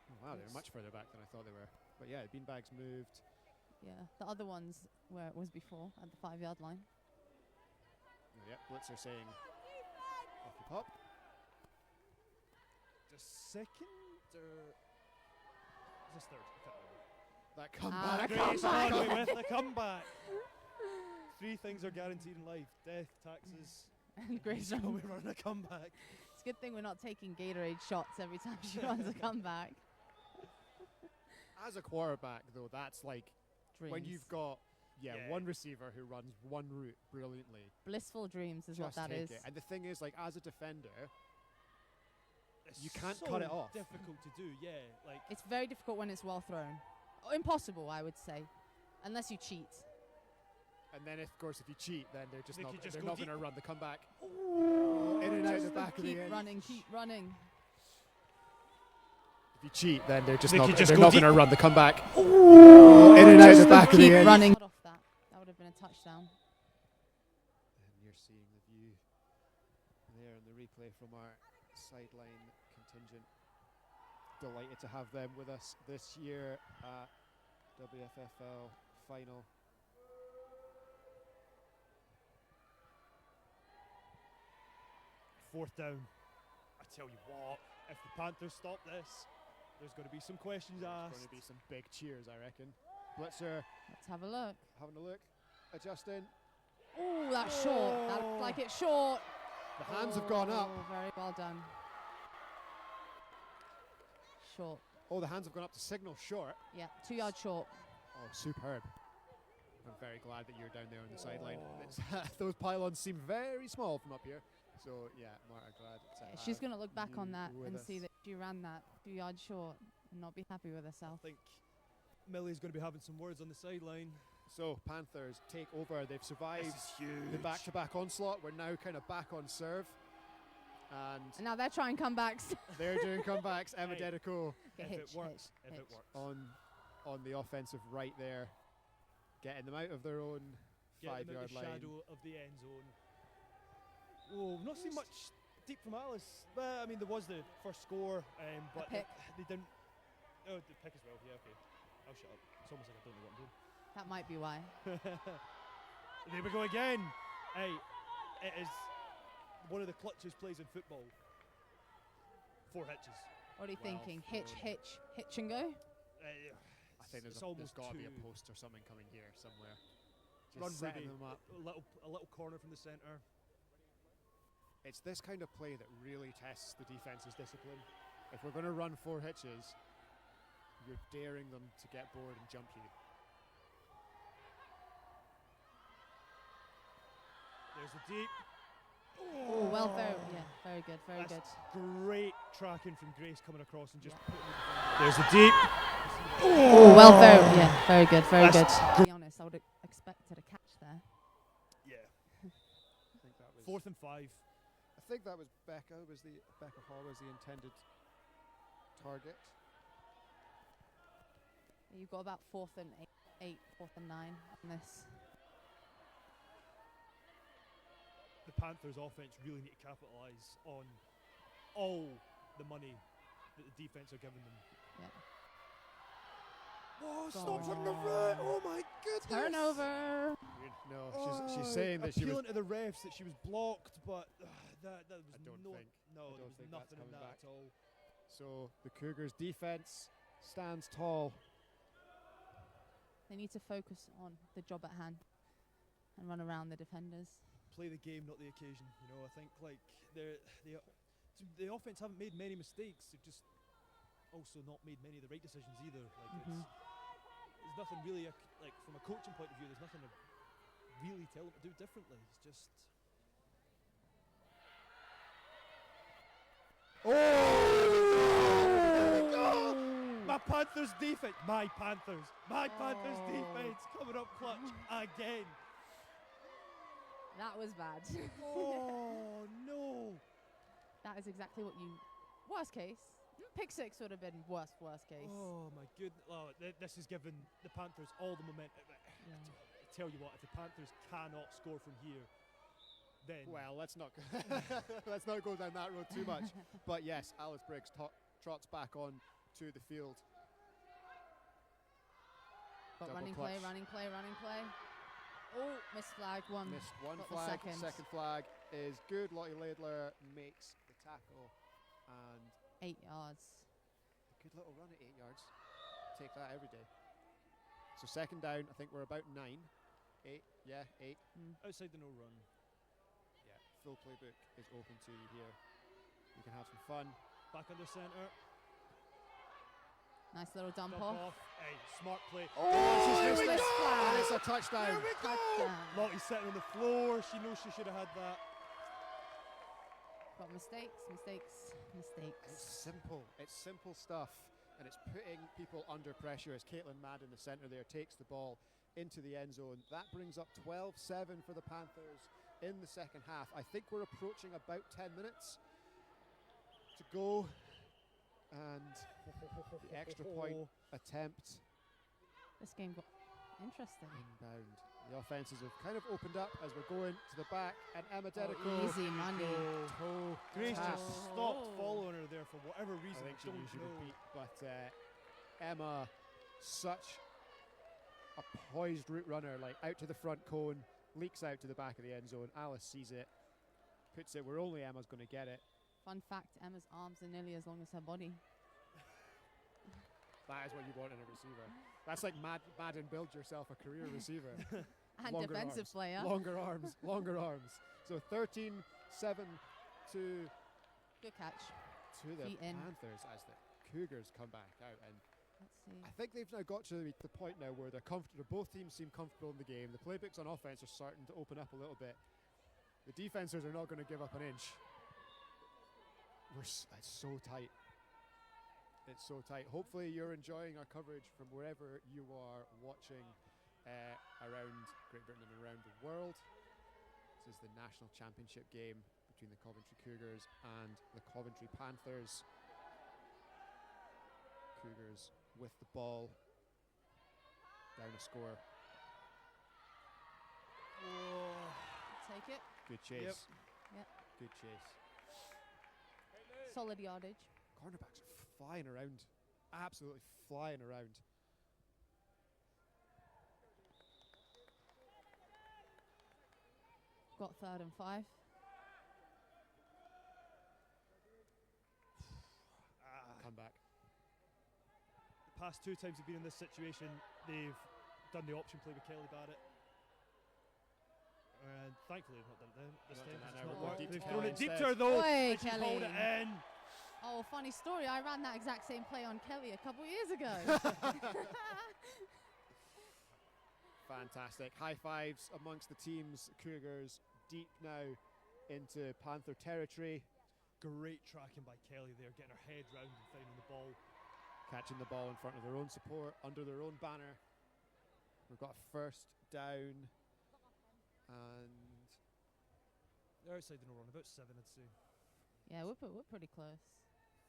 Oh, wow, they're much further back than I thought they were. But yeah, beanbags moved. Yeah, the other ones where it was before at the 5-yard line. Oh, yeah, Blitzer saying off you pop. The second or is this third? I can't remember. That Ah, comeback. the Grace comeback. Conway with the comeback. 3 things are guaranteed in life: death, taxes, And Grace We're running. running a comeback. It's a good thing we're not taking Gatorade shots every time she runs a comeback. As a quarterback, though, that's like Dreams. when you've got Yeah. one receiver who runs one route brilliantly. Blissful dreams is what Just that take is. it. And the thing is, like, as a defender, It's You can't so cut it off. difficult to do, yeah. Like, It's very difficult when it's well thrown. Impossible, I would say, unless you cheat. and then of course if you cheat, then they're They not could just they're go not deep. going to run the comeback. Ooh, In and out just the back of the keep end. running, keep running. If you cheat, then they're They not could just they're go not deep. going to run the comeback. Ooh, In and out just the back of the keep end. running. Cut off that. That would have been a touchdown. And you're seeing the view there in the replay from our sideline contingent. Delighted to have them with us this year at WFFL final. Fourth down. I tell you what, if the Panthers stop this, there's going to be some questions There's asked. going to be some big cheers, I reckon. Blitzer Let's have a look. having a look, adjusting. Ooh, that's short. That looked like it's short. The hands have gone up. Oh, very well done. Short. Oh, the hands have gone up to signal short. Yeah, 2 yards short. Oh, superb. I'm very glad that you're down there on the sideline. Those pylons seem very small from up here. So, yeah, Marta, glad to Yeah, she's have going to look back on you that with and us. see that she ran that 2 yards short and not be happy with herself. I think Millie's going to be having some words on the sideline. So, Panthers take over. They've survived This is huge. the back-to-back onslaught. We're now kind of back on serve. And And now they're trying comebacks. they're doing comebacks. Emma Hey. Dedico Get If hitch, it works, hitch, if it hitch. works. on the offensive right there, getting them out of their own Get them out 5-yard the line. shadow of the end zone. Oh, not seen much deep from Alice. Well, I mean, there was the first score, but pick. they didn't. Oh, the pick as well. Yeah, okay. I'll shut up. It's almost like I don't know what I'm doing. That might be why. There we go again. Hey, it is one of the clutchest plays in football. 4 hitches. What are you Well thinking? Hitch, thrown. hitch and go? I think it's there's almost got to be a two. post or something coming here somewhere. Just Run setting Ruby. them up. A little corner from the centre. It's this kind of play that really tests the defense's discipline. If we're going to run 4 hitches, you're daring them to get bored and jump you. There's the deep. Oh, well, very good, very good. That's great tracking from Grace coming across and just Yeah. putting it. There's the deep. Oh, well, very good, very good. That's To be honest, I would have expected a catch there. Yeah. I think that was 4th and 5. I think that was Becca Hall was the intended target. You've got about 4th and 8, 4th and 9 on this. The Panthers' offense really need to capitalise on all the money that the defense are giving them. Yeah. Oh, stop from the right! Oh my goodness! Turnover. No, she's saying that she was. appealing to the refs that she was blocked, but that was I don't no, think- no, I there don't was think that's nothing in coming that back. at all. So the Cougars' defense stands tall. They need to focus on the job at hand and run around the defenders. Play the game, not the occasion. You know, I think like the offense haven't made many mistakes. They've just also not made many of the right decisions either. Like there's nothing really like from a coaching point of view. There's nothing to really tell them to do differently. It's just my Panthers defense. My Panthers defense coming up clutch again. That was bad. Oh no. That is exactly what you. Worst case. Pick 6 would have been worst case. Oh my goodness! Oh, this has given the Panthers all the momentum. Yeah. I tell you what, if the Panthers cannot score from here, then Well, let's not let's not go down that road too much. But yes, Alice Briggs trots back on to the field. But Double running clutch. play. Oh, missed flag. Missed one got the flag. second. Flag is good. Lottie Laidler makes the tackle, and 8 yards. a good little run at 8 yards. Take that every day. So second down. I think we're about 9, 8. Yeah, 8. outside the no run. Yeah, full playbook is open to you here. You can have some fun. Back under centre. Nice little dump Dump off. off. Hey, smart play. Oh, she's wrist missed it. flag. And it's a touchdown. There we go! Touchdown. Lottie's sitting on the floor. She knows she should have had that. Got mistakes, mistakes, mistakes. It's simple. It's simple stuff. And it's putting people under pressure as Caitlin Madd in the centre there takes the ball into the end zone. That brings up 12-7 for the Panthers in the second half. I think we're approaching about 10 minutes to go. And the extra point attempt This game got interesting. inbound. The offenses have kind of opened up as we're going to the back. And Emma Dedico. Easy money. Toe Grace tap. just stopped following her there for whatever I reason. think she don't knew she know. would beat, but Emma, such a poised route runner, like out to the front cone, leaks out to the back of the end zone. Alice sees it, puts it where only Emma's going to get it. Fun fact, Emma's arms are nearly as long as her body. That is what you want in a receiver. That's like Madden build yourself a career receiver. And Longer defensive arms, player. Longer arms, longer arms. So 13-7 to Good catch. the Feet in. Panthers as the Cougars come back out. And Let's see. I think they've now got to the point now where they're comfortable. Both teams seem comfortable in the game. The playbooks on offense are starting to open up a little bit. The defenses are not going to give up an inch. It's so tight. It's so tight. Hopefully you're enjoying our coverage from wherever you are watching around Great Britain and around the world. This is the national championship game between the Coventry Cougars and the Coventry Panthers. Cougars with the ball, down a score. Take it. Good chase. Yep. Good chase. Solid yardage. Cornerbacks are flying around, absolutely flying around. Got 3rd and 5. Come back. The past 2 times they've been in this situation, they've done the option play with Kelly Barrett. And thankfully they've not done it then. This Not time done that it's now. not We're worked. deep to They've Kelly thrown it deep instead. to her though. Oi, And she's Kelly. pulled it in. Oh, funny story. I ran that exact same play on Kelly a couple years ago. Fantastic. High fives amongst the teams. Cougars deep now into Panther territory. Great tracking by Kelly there, getting her head round and finding the ball. Catching the ball in front of their own support, under their own banner. We've got a first down. And They're outside the no run, about 7 I'd say. Yeah, we're pretty close.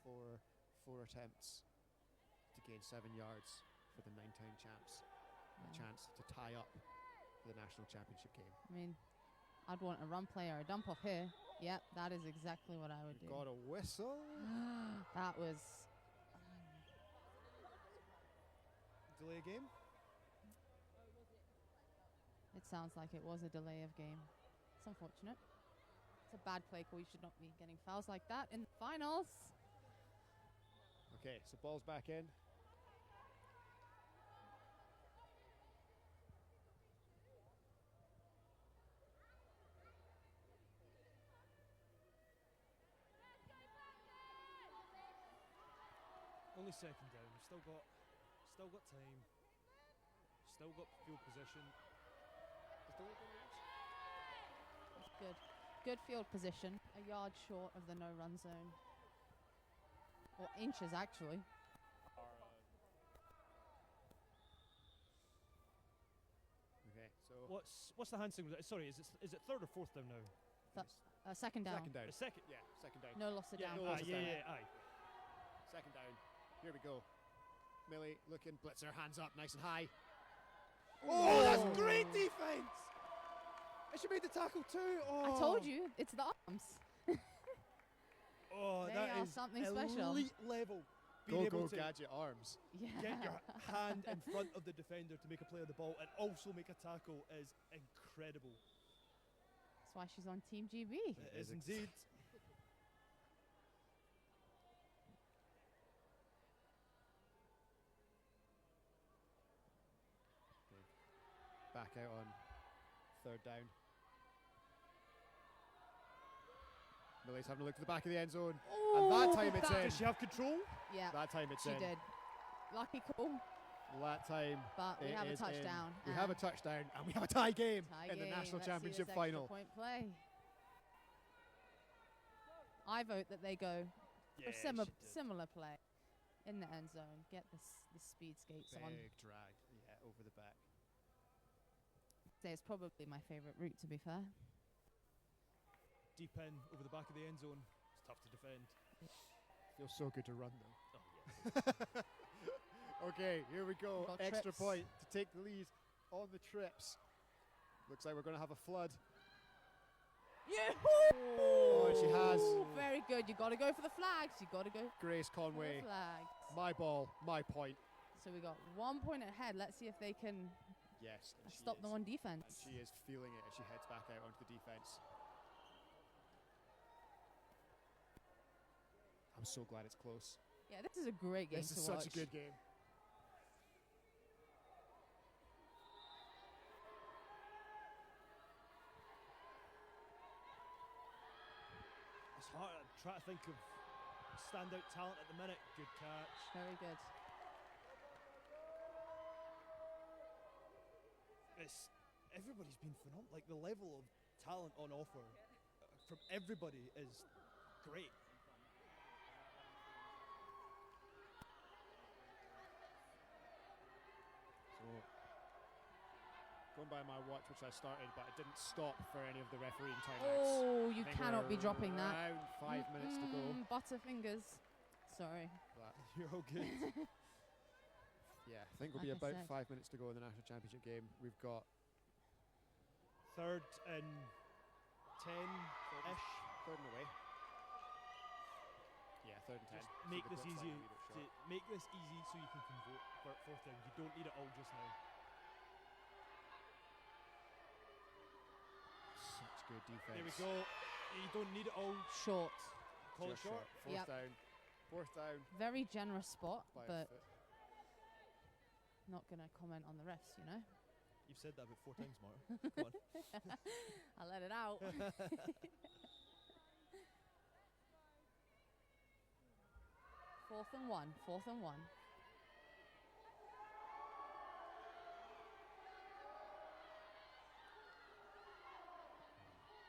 four attempts to gain 7 yards for the 9-time champs. A chance to tie up the national championship game. I mean, I'd want a run play or a dump off here. Yep, that is exactly what I would We've do. got a whistle. That was... Delay game? It sounds like it was a delay of game. It's unfortunate. It's a bad play call. You should not be getting fouls like that in the finals. Okay, so ball's back in. Only 2nd down. We've still got time. Still got field position. Good. Good field position. A yard short of the no-run zone. Or inches, actually. Okay, so What's the hand signal? Sorry, is it 3rd or 4th down now? Second down. second down. Second. Yeah, second down. No loss of Yeah, down. no loss of down. Aye. Second down. Here we go. Millie looking, blitzer, hands up, nice and high. Oh, that's great defense! And she made the tackle too. Oh. I told you, it's the arms. Oh, They that are is something special. elite level. Being Go, able to gadget arms. Yeah. get your hand in front of the defender to make a play on the ball and also make a tackle is incredible. That's why she's on Team GB. It is indeed. Back out on 3rd down. Millie's having a look to the back of the end zone. And that time it's in. Does she have control? Yeah, That time it's she in. did. Lucky call, That time but we it have a is touchdown. in. We have a touchdown and we have a tie game Tie in the game. National Let's see Championship this final. extra point play. I vote that they go for Yeah, similar play in the end zone. Get the speed skates on. Big drag, over the back. Say it's probably my favourite route, to be fair. Deep in, over the back of the end zone. It's tough to defend. Feels so good to run though. Oh, yeah. Okay, here we go. Got Extra trips. point to take the lead on the trips. Looks like we're going to have a flood. Oh, and she has. Very good. You got to go for the flags. You got to go Grace for Conway, the flags. my ball, my point. So we got 1 point ahead. Let's see if they can Yes, and she stop is. them on And defense. she is feeling it as she heads back out onto the defense. I'm so glad it's close. Yeah, this is a great game This to is watch. such a good game. It's hard. I'm trying to think of standout talent at the minute. Good catch. Very good. Everybody's been phenomenal. Like the level of talent on offer from everybody is great. So, going by my watch, which I started, but it didn't stop for any of the refereeing timeouts. Oh, you I think cannot be we're dropping that. around 5 minutes to go. Butterfingers. Sorry. But You're all good. yeah, I think we'll Like be I about said. 5 minutes to go in the National Championship game. We've got Third and 10-ish. third and away. Yeah, third and 10. Just So make the this clock's easy. slightly a bit To short. make this easy so you can convert for fourth down. You don't need it all just now. Such good defense. There we go. You don't need it all. Short. Call it Just short. Fourth Yep. down. Fourth down Very generous spot, by a but foot. not going to comment on the refs, you know? You've said that about 4 times, Martin. Come on. I'll let it out. Fourth and one.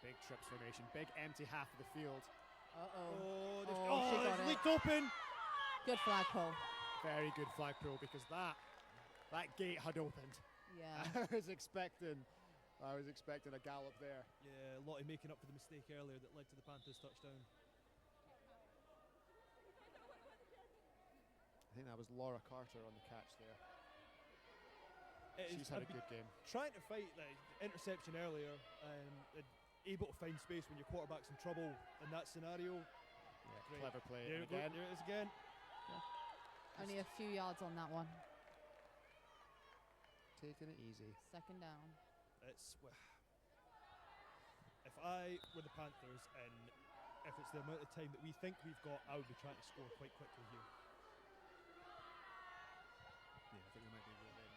Big trips formation. Big empty half of the field. Uh-oh. They've Oh, she got it's it. leaked open. Good flag pull. Very good flag pull because that gate had opened. Yeah. I was expecting a gallop there. Yeah, Lottie making up for the mistake earlier that led to the Panthers touchdown. I think that was Laura Carter on the catch there. It is- She's had I've a been good game. Trying to fight the interception earlier, able to find space when your quarterback's in trouble in that scenario. Yeah, Great. clever play. There, And we go, again, there it is again. Only a few yards on that one. taking it easy. Second down. If I were the Panthers and if it's the amount of time that we think we've got, I would be trying to score quite quickly here. Yeah, I think they might be within.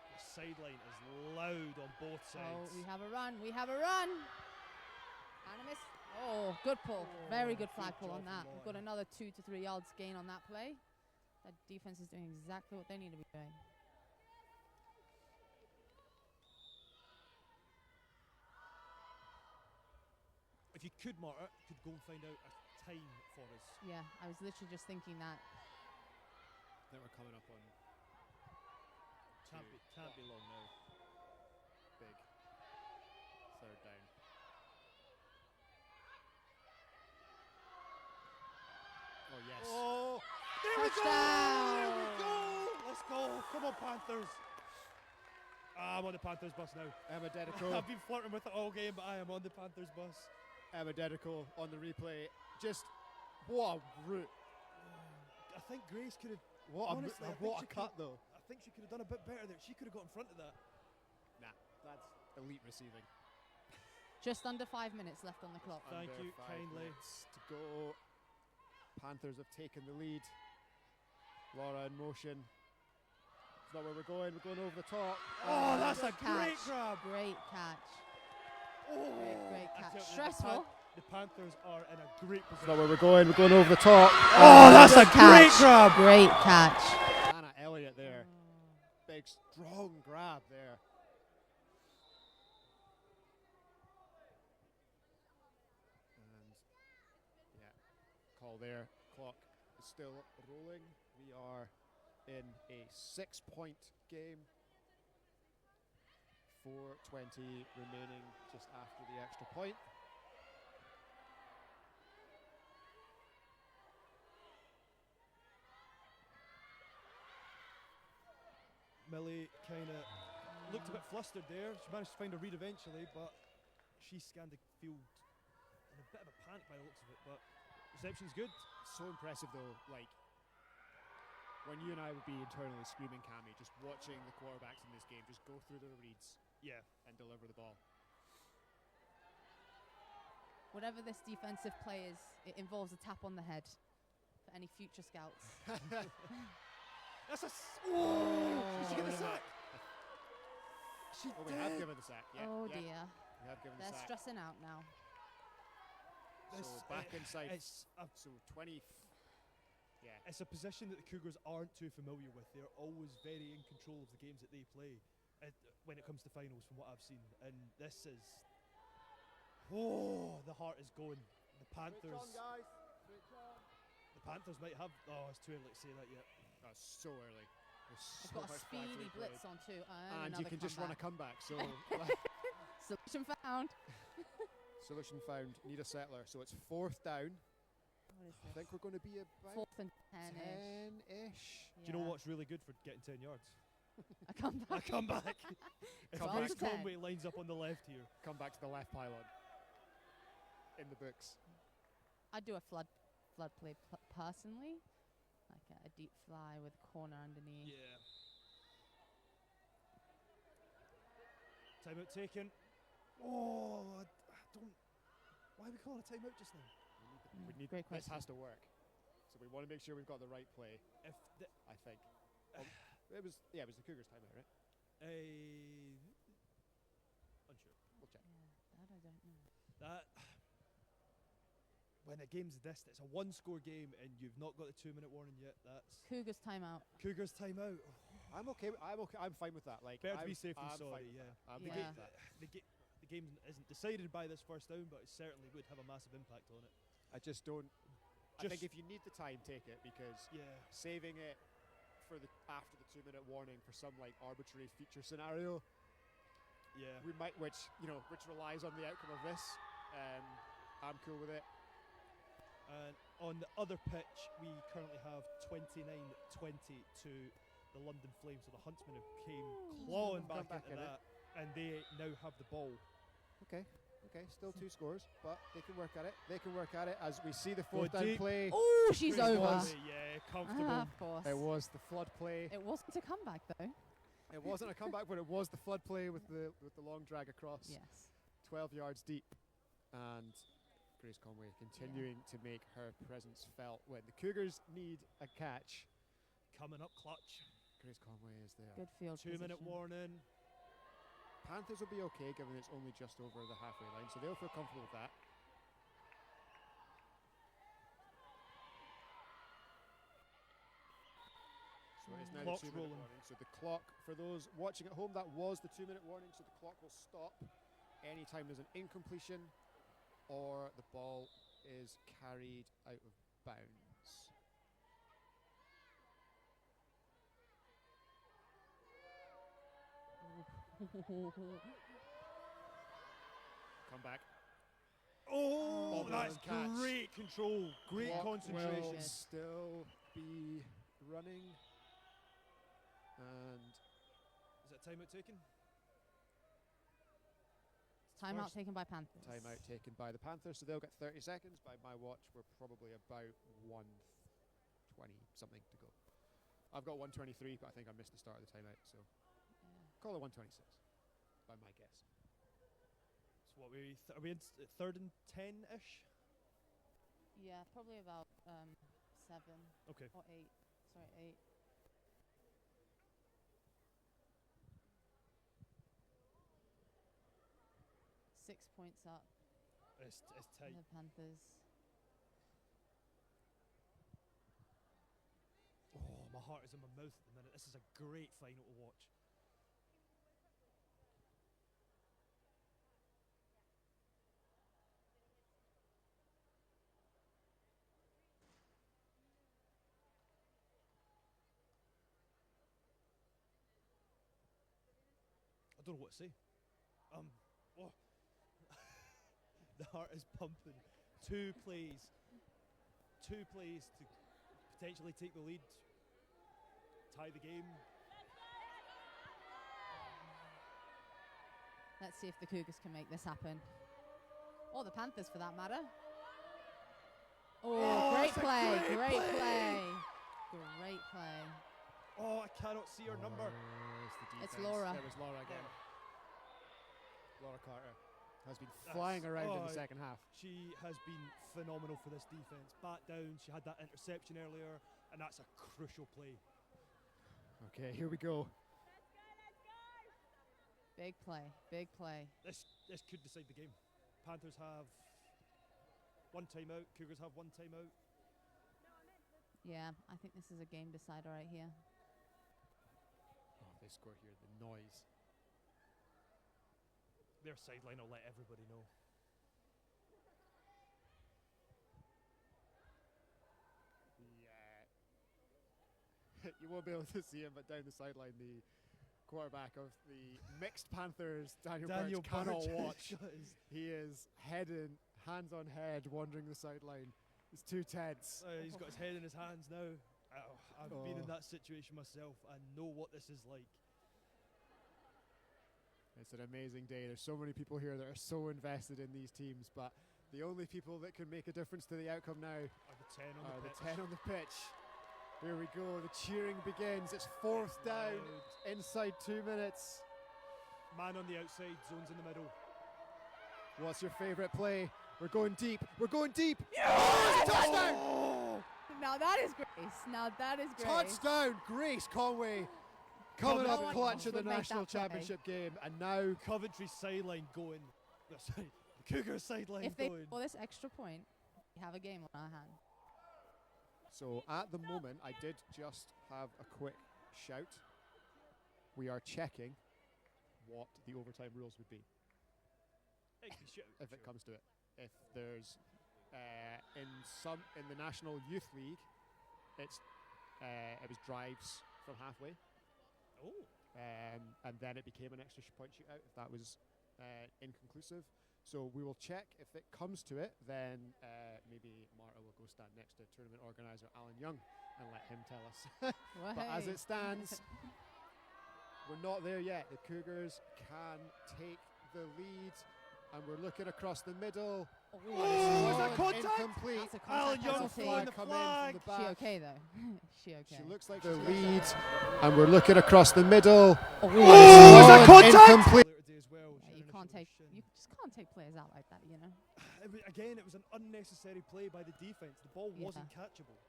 The sideline is loud on both Oh, sides. we have a run. Animus. Oh, good pull. Very good good flag pull job on that. from We've got Lottie. another 2 to 3 yards gain on that play. That defense is doing exactly what they need to be doing. If you could, Marta, could go and find out a time for us. Yeah, I was literally just thinking that. I think we're coming up on Can't be long now. big third down. Oh yes. Oh, there we go! Touchdown! There we go! Let's go! Come on, Panthers! I'm on the Panthers bus now. Emma Dedico. I've been flirting with it all game, but I am on the Panthers bus. Emma Dedico on the replay. Just what a route. I think Grace could have. What a, Honestly, I think what a she cut could've- though. I think she could have done a bit better there. She could have got in front of that. Nah, that's elite receiving. Just under 5 minutes left on the clock. Thank Under you 5 kindly. minutes to go. Panthers have taken the lead. Laura in motion. It's not where we're going. We're going over the top. Oh, that's a Good great catch. grab. Great catch. Great I catch. tell you, Stressful. The Panthers are in a great That's position. not where we're going. We're going over the top. Oh, that's a Good great catch. grab. Great catch. Anna Elliott there. Big, strong grab there. And yeah, call there. Clock is still rolling. We are in a 6-point game. 4:20 remaining just after the extra point. Millie kind of looked a bit flustered there. She managed to find a read eventually, but she scanned the field in a bit of a panic by the looks of it. But reception's good. So impressive though, like when you and I would be internally screaming Cammy, just watching the quarterbacks in this game just go through their reads Yeah. and deliver the ball. Whatever this defensive play is, it involves a tap on the head for any future scouts. That's a. Oh! Did she get the sack? She Oh, we did. have given the sack. Yeah, Oh yeah, dear. we have given They're the sack. stressing out now. So back inside. It's a, So 20. Yeah. it's a position that the Cougars aren't too familiar with. They're always very in control of the games that they play when it comes to finals, from what I've seen. And this is. Oh, the heart is going. The Panthers. guys. Switch on. The Panthers might have. Oh, it's too early to say that yet. That's so early. There's They've so got a much flag to speedy be played. blitz on too. And you can just run a comeback. So Solution found. solution found. Need a settler. So it's 4th down. What is I think we're going to be about 4th and 10-ish. 10-ish. Do you know what's really good for getting 10 yards? A comeback. A comeback. If Come Grace back. Conway lines up on the left here. Come back to the left pylon. In the books. I'd do a flood play personally, like a deep fly with corner underneath. Yeah. Timeout taken. Oh, I don't. Why are we calling a timeout just now? We need Great this question. has to work. So we want to make sure we've got the right play, If the, I think. It was the Cougars timeout, right? unsure. We'll check. Yeah, that I don't know. That when a game's this, it's a 1-score game and you've not got the 2-minute warning yet. That's Cougars timeout. Cougars timeout. I'm okay. I'm fine with that. Like, Better to I'm, be safe than I'm sorry. fine with Yeah. that. I'm The, fine Yeah. with that. the game isn't decided by this first down, but it certainly would have a massive impact on it. I just don't. I think Just- if you need the time, take it, because Yeah. saving it for the after the 2-minute warning for some like arbitrary feature scenario, Yeah. we might, which relies on the outcome of this. I'm cool with it. And on the other pitch, we currently have 29-20 to the London Flames. So the Huntsmen have came clawing Come back back into in it. that, and they now have the ball. Okay, still 2 scores, but they can work at it. They can work at it as we see the Go 4th down deep. play. Oh, she's It over. was. Yeah, comfortable. Of course. It was the flood play. It wasn't a comeback though. It wasn't a comeback, but it was the flood play with the long drag across. Yes. 12 yards deep, and Grace Conway continuing to make her presence felt when the Cougars need a catch. Coming up clutch. Grace Conway is there. Good field 2-minute position. warning. Panthers will be okay given it's only just over the halfway line, so they'll feel comfortable with that. So it is now Clock's the 2-minute rolling. warning. So the clock, for those watching at home, that was the 2-minute warning, so the clock will stop anytime there's an incompletion or the ball is carried out of bounds. Come back. Oh, Bobble that's and catch. great control. Great Clock concentration. will Good. still be running. And Is that timeout taken? Timeout First taken by Panthers. timeout taken by the Panthers, so they'll get 30 seconds. By my watch, we're probably about 1:20 something to go. I've got 1:23, but I think I missed the start of the timeout, so Yeah. call it 1:26 by my guess. So what are we in 3rd and 10-ish? Yeah, probably about 7 Okay. or 8. Sorry, 8. 6 points up. It's tight. The Panthers. Oh, my heart is in my mouth at the minute. This is a great final to watch. I don't know what to say. Oh. The heart is pumping. Two plays to potentially take the lead, tie the game. Let's see if the Cougars can make this happen. Or the Panthers, for that matter. Oh, great play. Great play. Great play. Oh, I cannot see her number. It's Laura. It was Laura again. Laura Carter has been flying around in the second half. She has been phenomenal for this defence. Back down, she had that interception earlier, and that's a crucial play. Okay, here we go. Big play. Big play. This could decide the game. Panthers have one timeout, Cougars have one timeout. Yeah, I think this is a game decider right here. Oh, if they score here, the noise. Their sideline will let everybody know. Yeah. You won't be able to see him, but down the sideline, the quarterback of the mixed Panthers, Daniel Burch, cannot watch. He is heading, hands on head, wandering the sideline. It's too tense. He's got his head in his hands now. I've been in that situation myself. I know what this is like. It's an amazing day. There's so many people here that are so invested in these teams, but the only people that can make a difference to the outcome now Are the 10 on the pitch. the 10 on the pitch. Here we go. The cheering begins. It's fourth down inside 2 minutes. Man on the outside, zones in the middle. What's your favourite play? We're going deep. We're going deep. Yes! Touchdown! Oh! Now that is Grace. Now that is Grace. Touchdown, Grace Conway. Coming up No clutch in the one would make national that play. championship game, and now Coventry sideline going. No, sorry, the Cougars sideline If they going. score this extra point, we have a game on our hand. So at the moment, I did just have a quick shout. We are checking what the overtime rules would be if it comes to it. If there's in the National Youth League, it was drives from halfway. Oh. And then it became an extra point shootout if that was inconclusive. So we will check. If it comes to it, then maybe Marta will go stand next to tournament organizer Alan Young and let him tell us. But as it stands, we're not there yet. The Cougars can take the lead, and we're looking across the middle. Was that contact? Incomplete. That's a contact Alan Young penalty. throwing the Come flag. in from the She back. okay though? She okay? She looks like the lead, and we're looking across the middle. Was that contact? Incomplete. Today as well, Yeah, you just can't take players out like that, you know. Again, it was an unnecessary play by the defense. The ball wasn't catchable.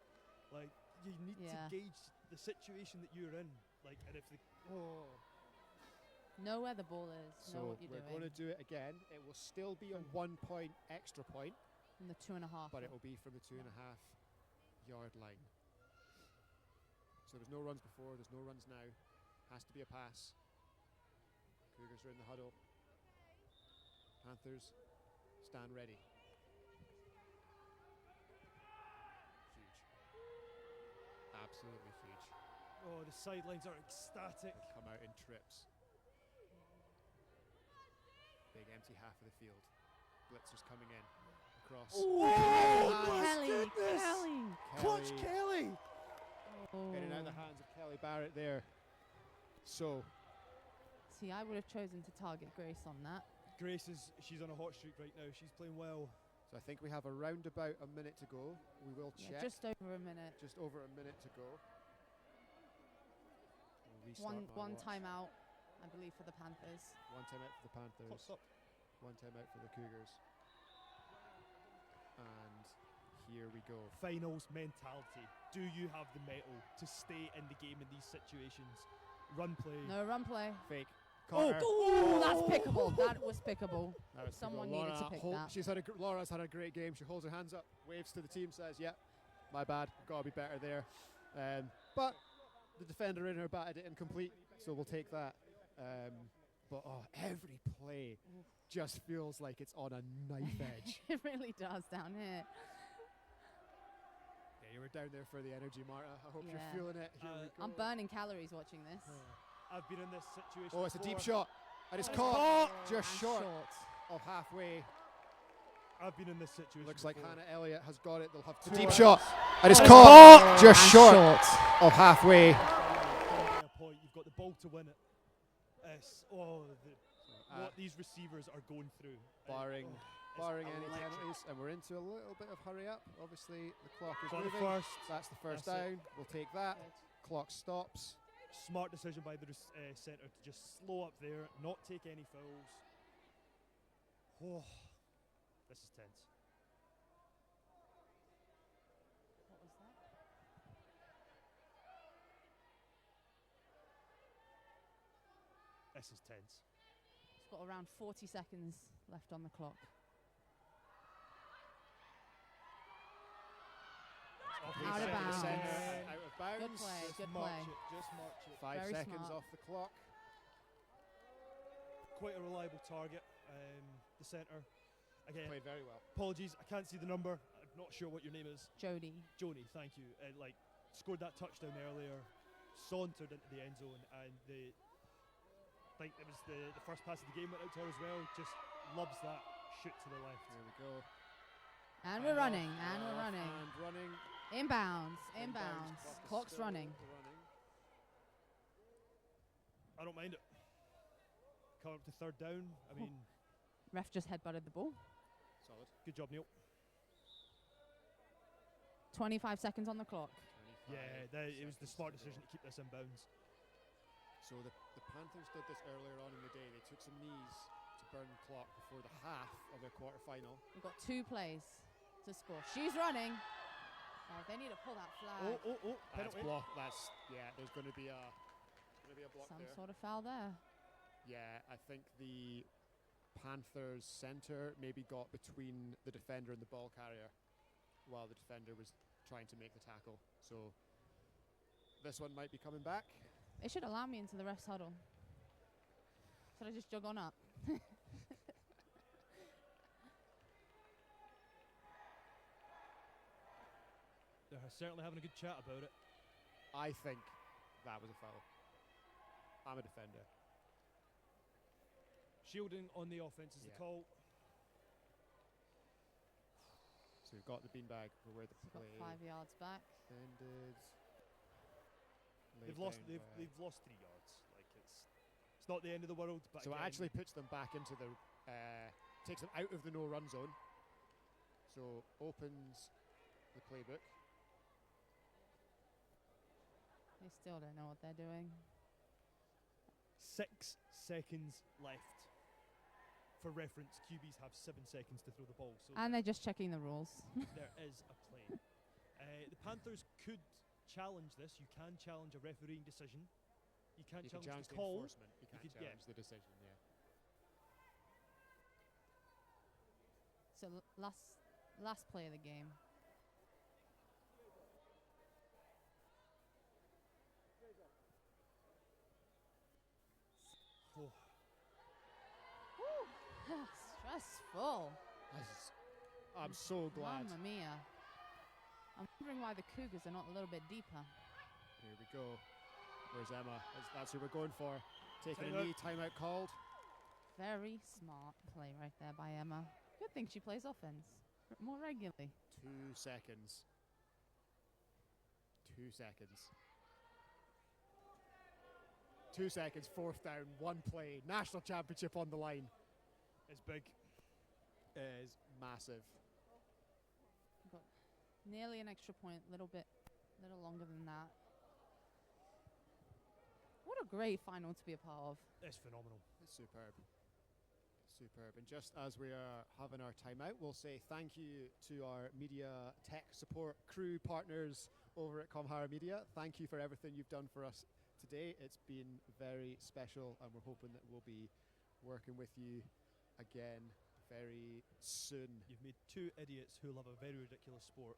Like, you need to gauge the situation that you're in. Like, and if the Know where the ball is. Know So what you're we're doing. going to do it again. It will still be a 1 point extra point, From the 2.5. but it will be from the 2.5 yard line. So there's no runs before, there's no runs now. Has to be a pass. Cougars are in the huddle. Panthers stand ready. Huge. Absolutely huge. oh, the sidelines are ecstatic. They come out in trips. Big empty half of the field. Blitzers coming in across. Kelly. Clutch Kelly. Getting out of the hands of Kelly Barrett there. So See, I would have chosen to target Grace on that. Grace she's on a hot streak right now. She's playing well. I think we have around about a minute to go. We will check. Just over a minute. Just over a minute to go. We'll restart my One watch. timeout, I believe, for the Panthers. One timeout for the Panthers. What's up? One timeout for the Cougars. And here we go. Finals mentality. Do you have the mettle to stay in the game in these situations? Run play. No run play. Fake. Clutch. Fake. Fake. Kelly. Connor. Oh, that's pickable. That was pickable. That was Someone pickable. needed to Laura pick that. She's had Laura's had a great game. She holds her hands up, waves to the team, says, "Yeah, my bad. Got to be better there." But the defender in her batted it incomplete, so we'll take that. But every play just feels like it's on a knife edge. It really does down here. Yeah, you were down there for the energy, Marta. I hope Yeah. you're feeling it. Here we go. I'm burning calories watching this. I've been in this situation. Oh, it's a deep before. shot. And it's Oh, caught it's just And short of halfway. I've been in this situation. Looks like before. Hannah Elliott has got it. They'll have It's two. a Deep deep shot. And it's caught just And short of halfway. A point. You've got the ball to win it. What these receivers are going through. Barring It's any electric. penalties, and we're into a little bit of hurry up. Obviously, the clock is Got the moving. first. That's the first That's it. down. We'll take that. Clock stops. Smart decision by the centre to just slow up there, not take any fouls. Oh, this is tense. What was that? This is tense. It's got around 40 seconds left on the clock. Out of bounds. Out of bounds. Good play, Just good march play. it, just march it. 5 Very seconds smart. off the clock. Quite a reliable target. The centre. Again, Played very well. apologies, I can't see the number. I'm not sure what your name is. Jody. Joni, thank you. Scored that touchdown earlier, sauntered into the end zone, and I think it was the first pass of the game went out to her as well. Just loves that shoot to the left. Here we go. And we're running, and we're running. And running. Inbounds, Inbounds. inbounds. Clock is Clock's still running. I don't mind it. Coming up to third down. I mean, Ref just headbutted the ball. Solid. good job, Neil. 25 seconds on the clock. 25 It was the seconds smart to decision go. to keep this in bounds. So the Panthers did this earlier on in the day. They took some knees to burn the clock before the half of their quarter final. We've got 2 plays to score. She's running. Oh, they need to pull that flag. That's Penalty. block. There's going to be a block Some there. sort of foul there. Yeah, I think the Panthers center maybe got between the defender and the ball carrier while the defender was trying to make the tackle. So this one might be coming back. They should allow me into the ref's huddle. Should I just jog on up? They're certainly having a good chat about it. I think that was a foul. I'm a defender. Shielding on the offense is the Yeah. call. So we've got the beanbag for where the We've got play 5 yards back. ended. They've lost 3 yards. It's not the end of the world, but So it again, actually puts them back into the takes them out of the no run zone. So opens the playbook. They still don't know what they're doing. 6 seconds left. For reference, QBs have 7 seconds to throw the ball, so And they're just checking the rules. there is a play. The Panthers could challenge this. You can challenge a refereeing decision. You can't You can challenge challenge the the call. enforcement. You can't could- yeah. challenge the decision. Yeah. So last play of the game. Oh, Stressful. I'm so glad. Mamma mia. I'm wondering why the Cougars are not a little bit deeper. Here we go. Where's Emma? That's who we're going for. Taking a Timeout. knee. Timeout called. Very smart play right there by Emma. Good thing she plays offense more regularly. 2 seconds. 2 seconds. 2 seconds. 4th down. 1 play. National championship on the line. it's big. Is massive. Got nearly an extra point, little longer than that. What a great final to be a part of. It's phenomenal. It's superb. Superb. And just as we are having our timeout, we'll say thank you to our media tech support crew partners over at Comhara Media, thank you for everything you've done for us today. It's been very special, and we're hoping that we'll be working with you again very soon. You've made two idiots who love a very ridiculous sport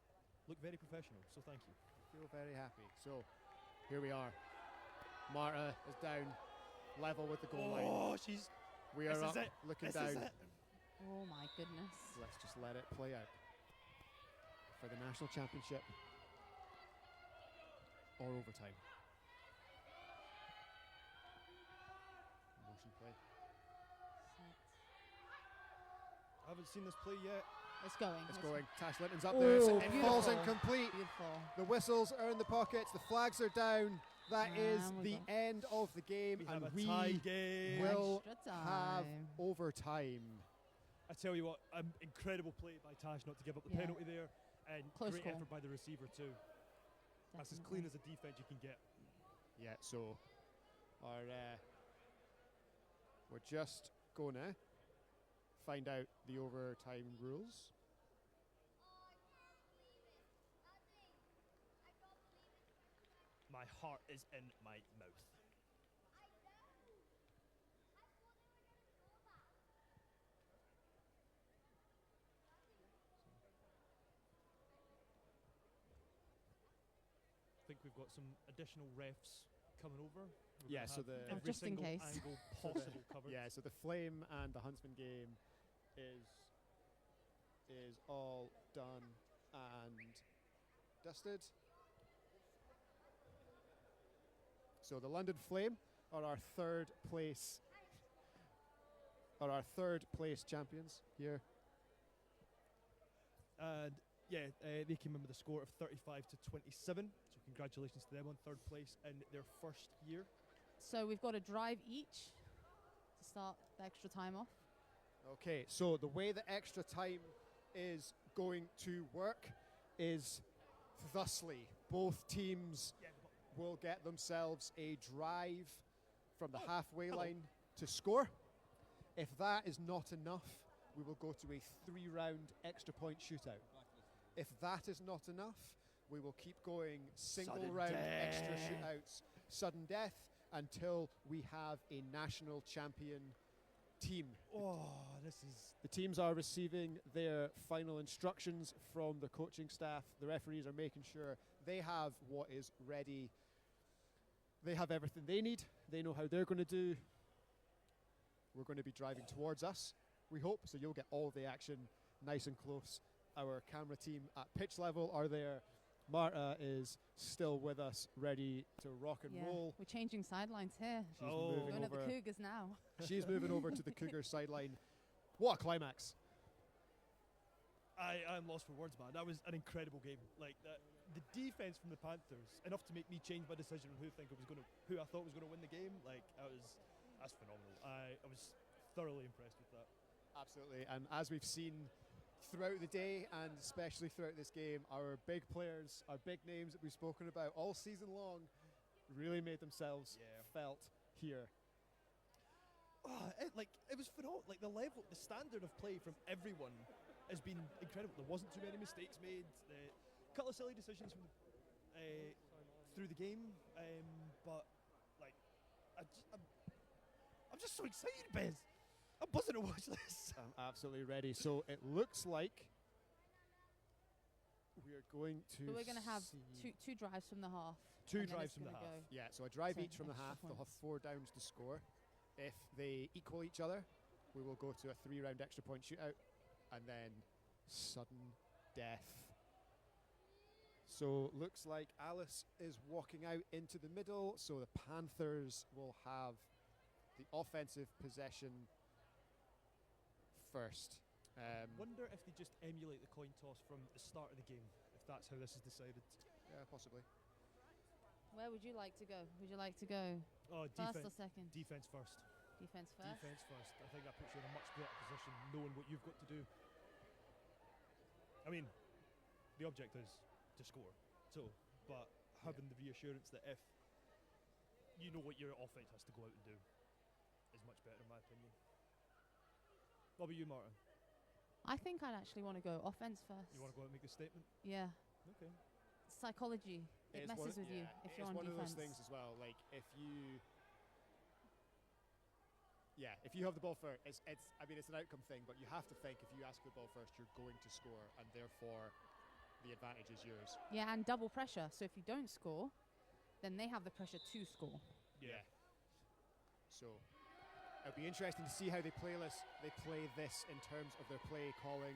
look very professional, so thank you. Feel very happy. So here we are. Marta is down level with the goal line. Oh, We are up, it. looking This down. is it. Oh my goodness. Let's just let it play out for the national championship or overtime. Motion play. I haven't seen this play yet. It's going. It's Let's- going. Tash Linton's up there. So Oh, it falls beautiful. incomplete. Beautiful. The whistles are in the pockets. The flags are down. That is And we the go. end of the game, We and have a we tie game. will Extra have time. overtime. I tell you what, incredible play by Tash not to give up the Yeah. penalty there, and Close great call. effort by the receiver too. That's as clean as a defense you can get. Yeah, so our we're just going to find out the overtime rules. My heart is in my mouth. I think we've got some additional refs coming over. We're Yeah, gonna so have the- Oh, every just in single case. angle So the- possible covered. Yeah, so the Flame and the Huntsman game is all done and dusted. So the London Flame are our third place champions here. And yeah, they came in with a score of 35-27. So congratulations to them on third place in their first year. So we've got a drive each to start the extra time off. Okay, so the way the extra time is going to work is thusly. Both teams will get themselves a drive from the halfway hello. line to score. If that is not enough, we will go to a 3-round extra point shootout. If that is not enough, we will keep going single Sudden round extra death. shootouts, sudden death, until we have a national champion team. Oh, this is The teams are receiving their final instructions from the coaching staff. The referees are making sure they have what is ready. They have everything they need. They know how they're going to do. We're going to be driving towards us, we hope, so you'll get all the action nice and close. Our camera team at pitch level are there. Marta is still with us, ready to rock and Yeah, roll. we're changing sidelines here. She's Oh. moving Going at the over. Cougars now. She's moving over to the Cougars sideline. What a climax! I'm lost for words, man. That was an incredible game. Like that, the defense from the Panthers, enough to make me change my decision on who I thought was going to win the game. Like that's phenomenal. I was thoroughly impressed with that. Absolutely, and as we've seen throughout the day and especially throughout this game, our big players, our big names that we've spoken about all season long really made themselves Yeah. felt here. Oh, it was phenomenal. Like the level, the standard of play from everyone has been incredible. There wasn't too many mistakes made. A couple of silly decisions from through the game, but like I'm just so excited, Bez. I'm buzzing to watch this. I'm absolutely ready. So it looks like we are going to So we're going to have see two drives from the half. Two and then drives it's from the gonna half. go. Yeah, so a drive So each from the extra half. They'll have points. 4 downs to score. If they equal each other, we will go to a 3-round extra point shootout, and then sudden death. So looks like Alice is walking out into the middle, so the Panthers will have the offensive possession first. Wonder if they just emulate the coin toss from the start of the game, if that's how this is decided. Yeah, possibly. Where would you like to go? Would you like to go Oh, first or second? defense first. Defense first. Defense first. I think that puts you in a much better position, knowing what you've got to do. I mean, the object is to score. So, but having the reassurance that if you know what your offense has to go out and do is much better, in my opinion. What about you, Martin? I think I'd actually want to go offense first. You want to go out and make a statement? Yeah. Okay. psychology. It It's messes with you if you're on one defense. of those things as well. Like if you have the ball first, it's I mean it's an outcome thing, but you have to think if you ask for the ball first, you're going to score, and therefore the advantage is yours. Yeah, and double pressure. So if you don't score, then they have the pressure to score. Yeah. So it'll be interesting to see how they play this. They play this in terms of their play calling.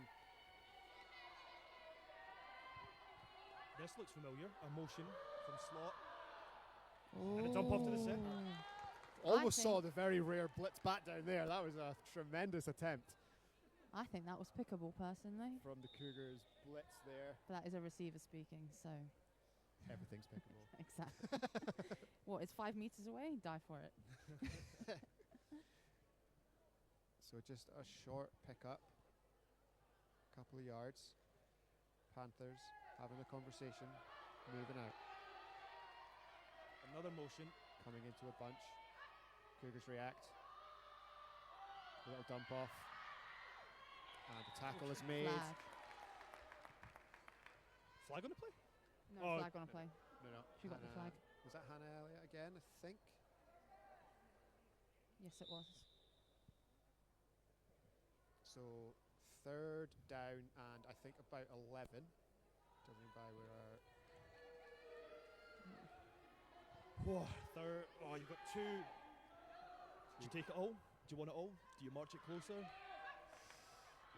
This looks familiar. A motion from slot. And a dump off to the centre. Almost saw the very rare blitz back down there. That was a tremendous attempt I think that was pickable, personally. from the Cougars. Blitz there. But that is a receiver speaking, so Everything's pickable. exactly. What? It's 5 meters away. Die for it. So just a short pickup, couple of yards. Panthers having a conversation, moving out, Another motion. coming into a bunch. Cougars react. A little dump off. And the tackle is made. Flag. Flag on the play? No Oh, flag on a play. No. She got the Hannah- flag. Was that Hannah Elliott again, I think? Yes, it was. So third down and I think about 11. Judging by where our Whoa, third. Oh, you've got two. Do you take it all? Do you want it all? Do you march it closer?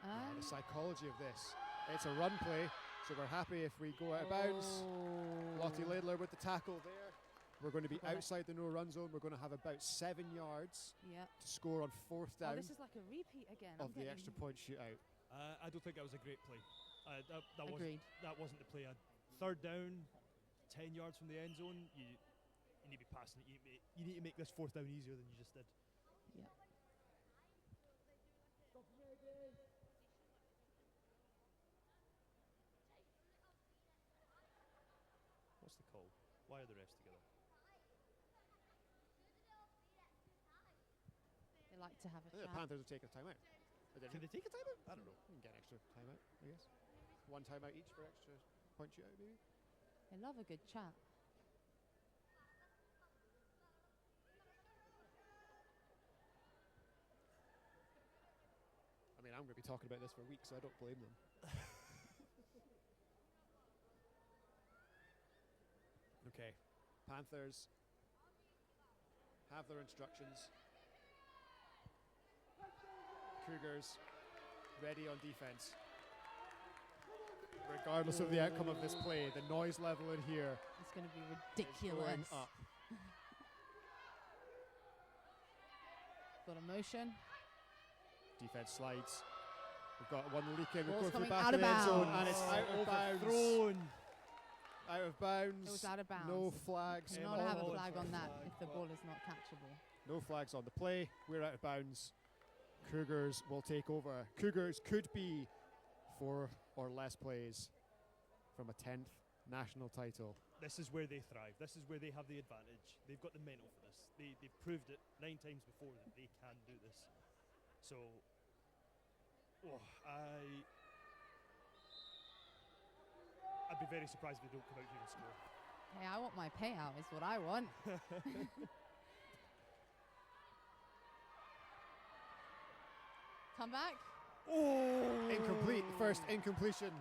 the psychology of this. It's a run play, so we're happy if we go out of bounds. Lottie Laidler with the tackle there. We're going to be Got it. outside the no run zone. We're going to have about 7 yards Yep. to score on fourth Oh, down this is like a repeat again. of I'm the getting extra point shootout. I don't think that was a great play. Agreed. That wasn't the play. Third down, 10 yards from the end zone. You need to be passing it. You need to make this fourth down easier than you just did. Yep. What's the call? Why are the refs together? They like to have a I think the chat. Panthers have taken a timeout. Can they take a timeout? I don't know. We can get an extra timeout, I guess. One timeout each for extra point shootout, maybe. They love a good chat. I mean, I'm going to be talking about this for weeks, so I don't blame them. Okay. Panthers have their instructions. Cougars ready on defense. Regardless of the outcome of this play, the noise level in here It's going to be is ridiculous. going up. Got a motion. Defense slides. We've got one leaking. We're Ball's going through coming back out of the of end zone, and bounds. it's out of bounds. Overthrown. Out of bounds. It was out of bounds. No flags. Do Yeah, not have a ball flag for on a that flag, if the but- ball is not catchable. No flags on the play. We're out of bounds. Cougars will take over. Cougars could be 4 or less plays from a 10th national title. This is where they thrive. This is where they have the advantage. They've got the mental for this. They've proved it 9 times before that they can do this. So, I'd be very surprised if they don't come out here and score. Hey, I want my payout is what I want. Come back. Oh! Incomplete. First incompletion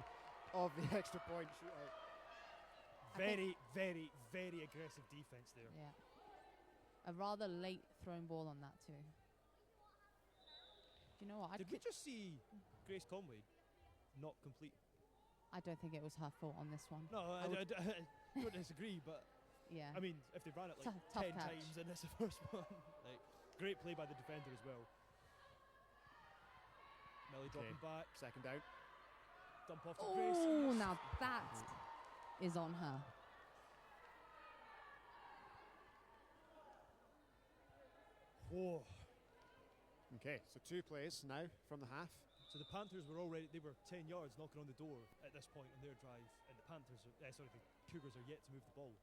of the extra point shootout. Very, very, very aggressive defense there. Yeah. A rather late thrown ball on that too. Do you know what? Did we just see Grace Conway not complete? I don't think it was her fault on this one. No, I would- don't disagree, but Yeah. I mean, if they ran it like Tough 10 catch. times and it's the first one, like great play by the defender as well. Melly dropping back, Second down. dump off to Grace. Oh, now that is on her. Whoa. Okay, so 2 plays now from the half. So the Panthers were 10 yards knocking on the door at this point in their drive, and the the Cougars are yet to move the ball.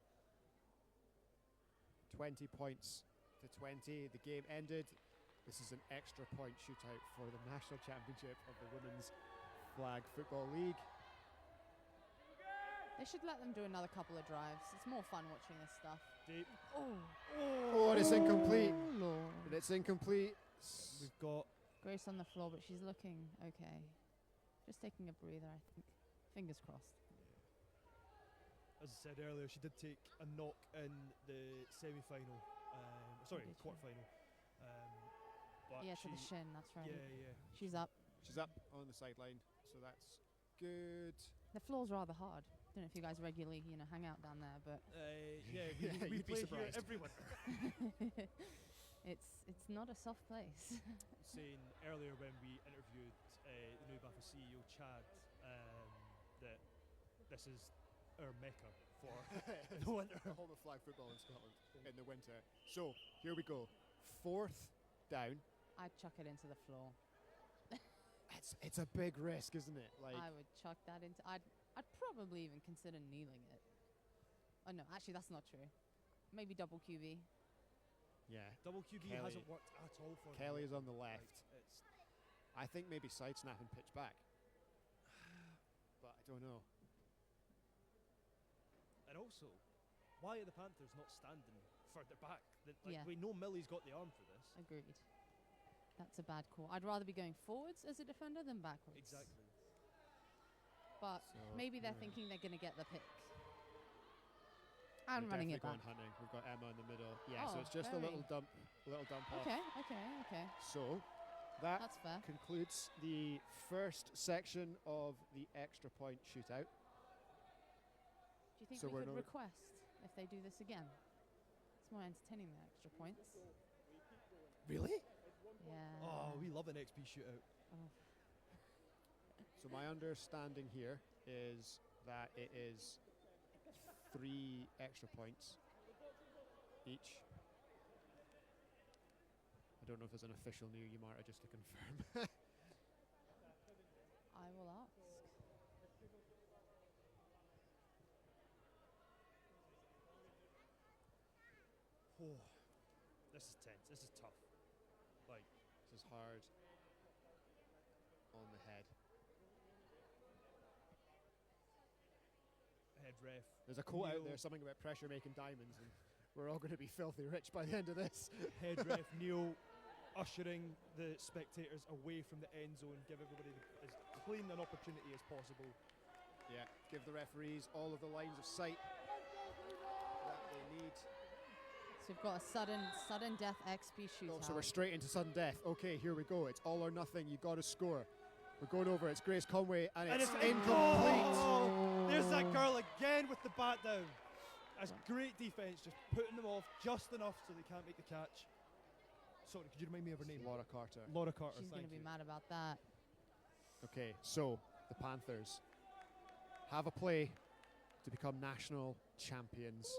20 points to 20. The game ended. This is an extra point shootout for the national championship of the Women's Flag Football League. They should let them do another couple of drives. It's more fun watching this stuff. Deep. Oh, and it's incomplete. Oh, Lord. And it's incomplete. We've got Grace on the floor, but she's looking okay. Just taking a breather, I think. Fingers crossed. as I said earlier, she did take a knock in the semi-final. Sorry, Did she? quarter-final. But Yeah, to the she- shin, that's right. Yeah. She's up. She's up on the sideline, so that's good. The floor's rather hard. Don't know if you guys regularly, hang out down there, but Yeah, Yeah, we you'd be play here surprised. every winter. it's not a soft place. Saying earlier when we interviewed the new Baffa CEO Chad that this is our mecca for the winter. The home of flag football in Scotland in the winter. So here we go. 4th down. I'd chuck it into the floor. It's a big risk, isn't it? Like I would chuck that into. I'd probably even consider kneeling it. Oh no, actually that's not true. Maybe double QB. yeah. Double QB Kelly. hasn't worked at all for them. Kelly is on the Like, left. it's I think maybe side snap and pitch back. But I don't know. and also, why are the Panthers not standing further back? Yeah. We know Millie's got the arm for this. Agreed. That's a bad call. I'd rather be going forwards as a defender than backwards. Exactly. But So, maybe they're yeah. thinking they're going to get the pick. I'm We're running it definitely back. going hunting. We've got Emma in the middle. Yeah, so Oh, it's just a very- little dump off. Okay. So that That's fair. concludes the first section of the extra point shootout. Do you think So we we're could not- request if they do this again? It's more entertaining than extra points. Really? Yeah. Oh, we love an XP shootout. Oh. So my understanding here is that it is 3 extra points each. I don't know if there's an official new Yamara just to confirm. I will ask. Oh, this is tense. This is tough. Like, This is hard on the head. head ref. There's a quote out Neil- there, something about pressure making diamonds, and we're all going to be filthy rich by the end of this. Head ref Neil ushering the spectators away from the end zone, give everybody as clean an opportunity as possible. Yeah, give the referees all of the lines of sight that they need. So we've got a sudden death XP shootout. Oh, so we're straight into sudden death. Okay, here we go. It's all or nothing. You got to score. We're going over. It's Grace Conway, and it's incomplete. Oh, there's that girl again with the bat down. That's great defense, just putting them off just enough so they can't make the catch. Sorry, could you remind me of her name? Laura Carter. Laura Carter. She's going thank to be you. mad about that. Okay, so the Panthers have a play to become national champions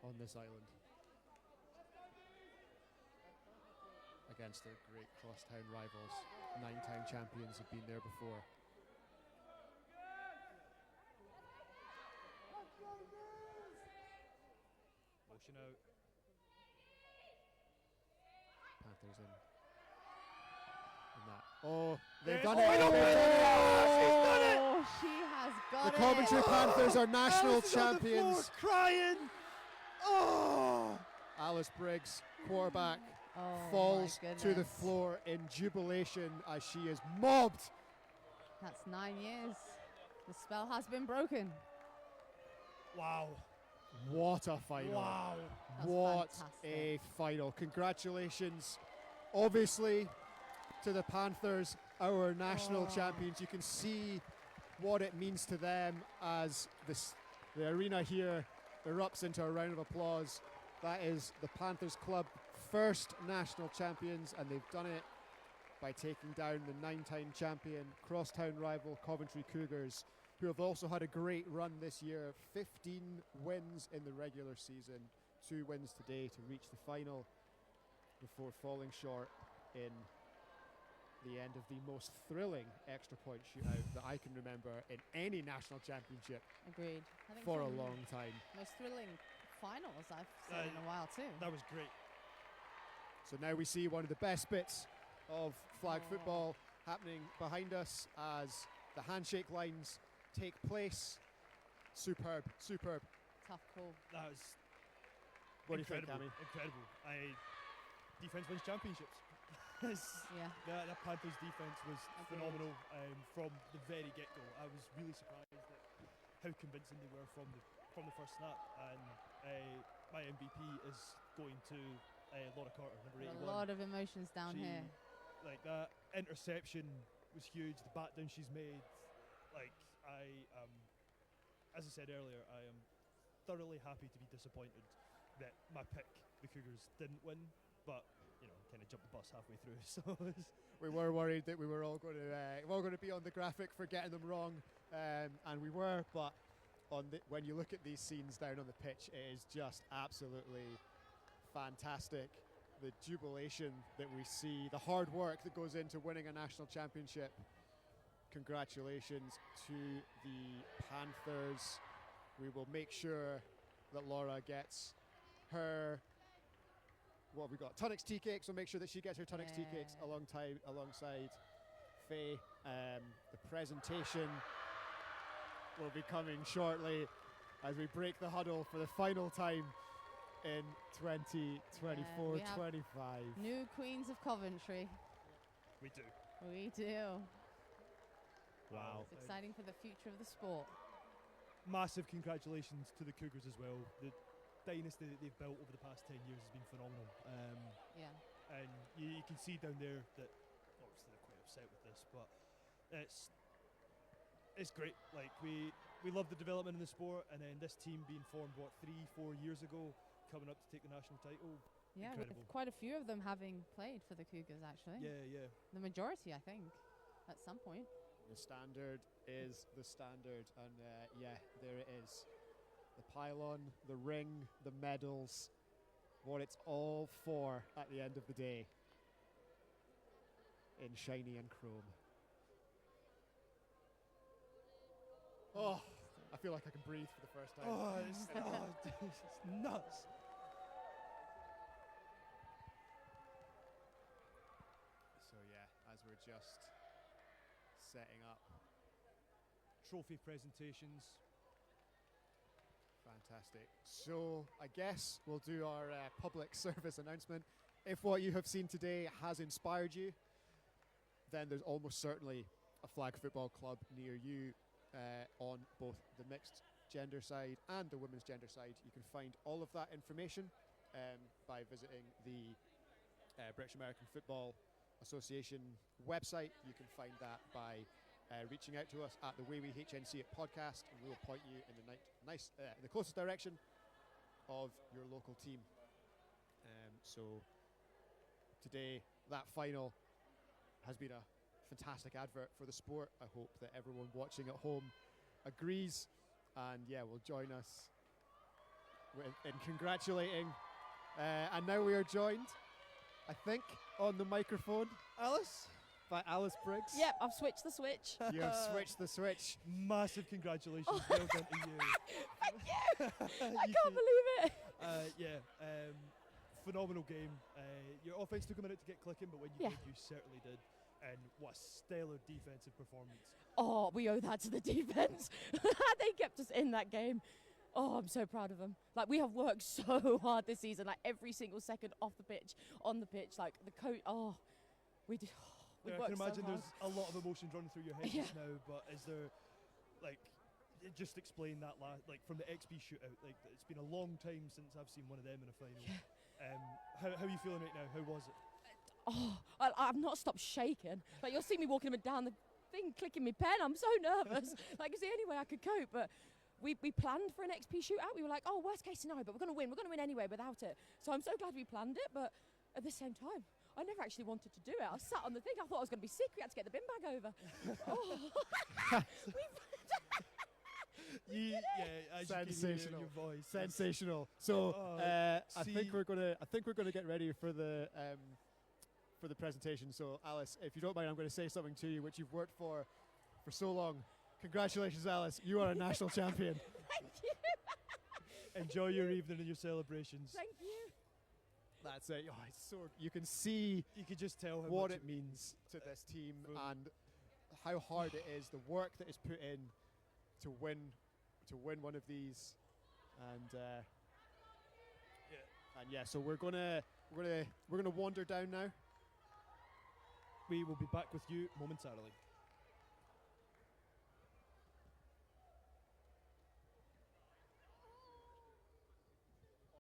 on this island against their great crosstown rivals. 9-time champions have been there before. Motion out. Panthers in that. Oh, they've Yes. done Oh, it! I don't They've believe done it! Oh, she has got The it. Coventry Panthers are national Alice is on the floor champions. crying. Oh, Alice Briggs, quarterback, Oh, falls my to the goodness. floor in jubilation as she is mobbed. That's 9 years. The spell has been broken. wow. What a final. Wow. That's What fantastic. a final. Congratulations, obviously, to the Panthers, our national Oh. champions. You can see what it means to them as the arena here erupts into a round of applause. That is the Panthers Club first national champions, and they've done it by taking down the 9-time champion crosstown rival Coventry Cougars, who have also had a great run this year. 15 wins in the regular season, 2 wins today to reach the final before falling short in the end of the most thrilling extra point shootout that I can remember in any national championship Agreed. I think for a it's one of long time. the most thrilling finals I've seen in a while too. That was great. So now we see one of the best bits of flag Oh. football happening behind us as the handshake lines take place. Superb. Tough call. That was What do you think, incredible. Cammy? Incredible. Defense wins championships. Yeah. That Panthers defense was Agreed. phenomenal from the very get-go. I was really surprised at how convincing they were from the first snap. And my MVP is going to Laura Carter, number 81. A lot of emotions down She- here. Like that interception was huge. The bat down she's made. Like as I said earlier, I am thoroughly happy to be disappointed that my pick, the Cougars, didn't win. But kind of jumped the bus halfway through. So We were worried that we were all going to be on the graphic for getting them wrong, and we were. But when you look at these scenes down on the pitch, it is just absolutely fantastic. The jubilation that we see, the hard work that goes into winning a national championship. Congratulations to the Panthers. We will make sure that Laura gets her. What have we got? Tunnocks tea cakes. We'll make sure that she gets her Tunnocks tea cakes Yeah. alongside Faye. The presentation will be coming shortly as we break the huddle for the final time in 2024-25. New Queens of Coventry. we do. We do. Wow. It's exciting for the future of the sport. Massive congratulations to the Cougars as well. The dynasty that they've built over the past 10 years has been phenomenal. Yeah. And you can see down there that obviously they're quite upset with this, but it's great. Like we love the development in the sport, and then this team being formed 3-4 years ago, coming up to take the national title. Yeah, with Incredible. quite a few of them having played for the Cougars, actually. Yeah. The majority, I think, at some point. The standard is the standard, and there it is. The pylon, the ring, the medals, what it's all for at the end of the day. In shiny and chrome. Oh, I feel like I can breathe for the first time. It's nuts. So as we're just setting up. Trophy presentations. Fantastic. So I guess we'll do our public service announcement. If what you have seen today has inspired you, then there's almost certainly a flag football club near you on both the mixed gender side and the women's gender side. You can find all of that information by visiting the British American Football Association website. You can find that by reaching out to us at the Way We HNC It podcast, and we will point you in the closest direction of your local team. So today, that final has been a fantastic advert for the sport. I hope that everyone watching at home agrees, and will join us in congratulating. And now we are joined, I think, on the microphone, Alice? by Alice Briggs. Yep, I've switched the switch. You have switched the switch. Massive congratulations. Oh. Well done to you. Thank you. I You can't believe it. Phenomenal game. Your offense took a minute to get clicking, but when you Yeah. did, you certainly did. And what a stellar defensive performance. Oh, we owe that to the defense. They kept us in that game. Oh, I'm so proud of them. Like, we have worked so hard this season, like every single second off the pitch, on the pitch, like the coach. Oh, we did. We I worked can imagine so hard. there's a lot of emotions running through your head Yeah. just now, but is there, just explain that, from the XP shootout, it's been a long time since I've seen one of them in a final. How are you feeling right now? How was it? Oh, I've not stopped shaking. Like, you'll see me walking up and down the thing, clicking my pen. I'm so nervous. It's the only way I could cope. But we planned for an XP shootout. We were like, oh, worst case scenario, but we're going to win. We're going to win anyway without it. So I'm so glad we planned it. But at the same time, I never actually wanted to do it. I sat on the thing. I thought I was going to be sick. We had to get the bin bag over. As you can hear Sensational. your voice. Sensational. So I think see- we're gonna get ready for the presentation. So Alice, if you don't mind, I'm going to say something to you, which you've worked for so long. Congratulations, Alice. You are a national champion. Thank you. Enjoy your evening and your celebrations. Thank you. That's it. Oh, it's so you can see You could just tell how what much it means to this team Boom. and how hard it is, the work that is put in win one of these, and so we're gonna wander down now. We will be back with you momentarily.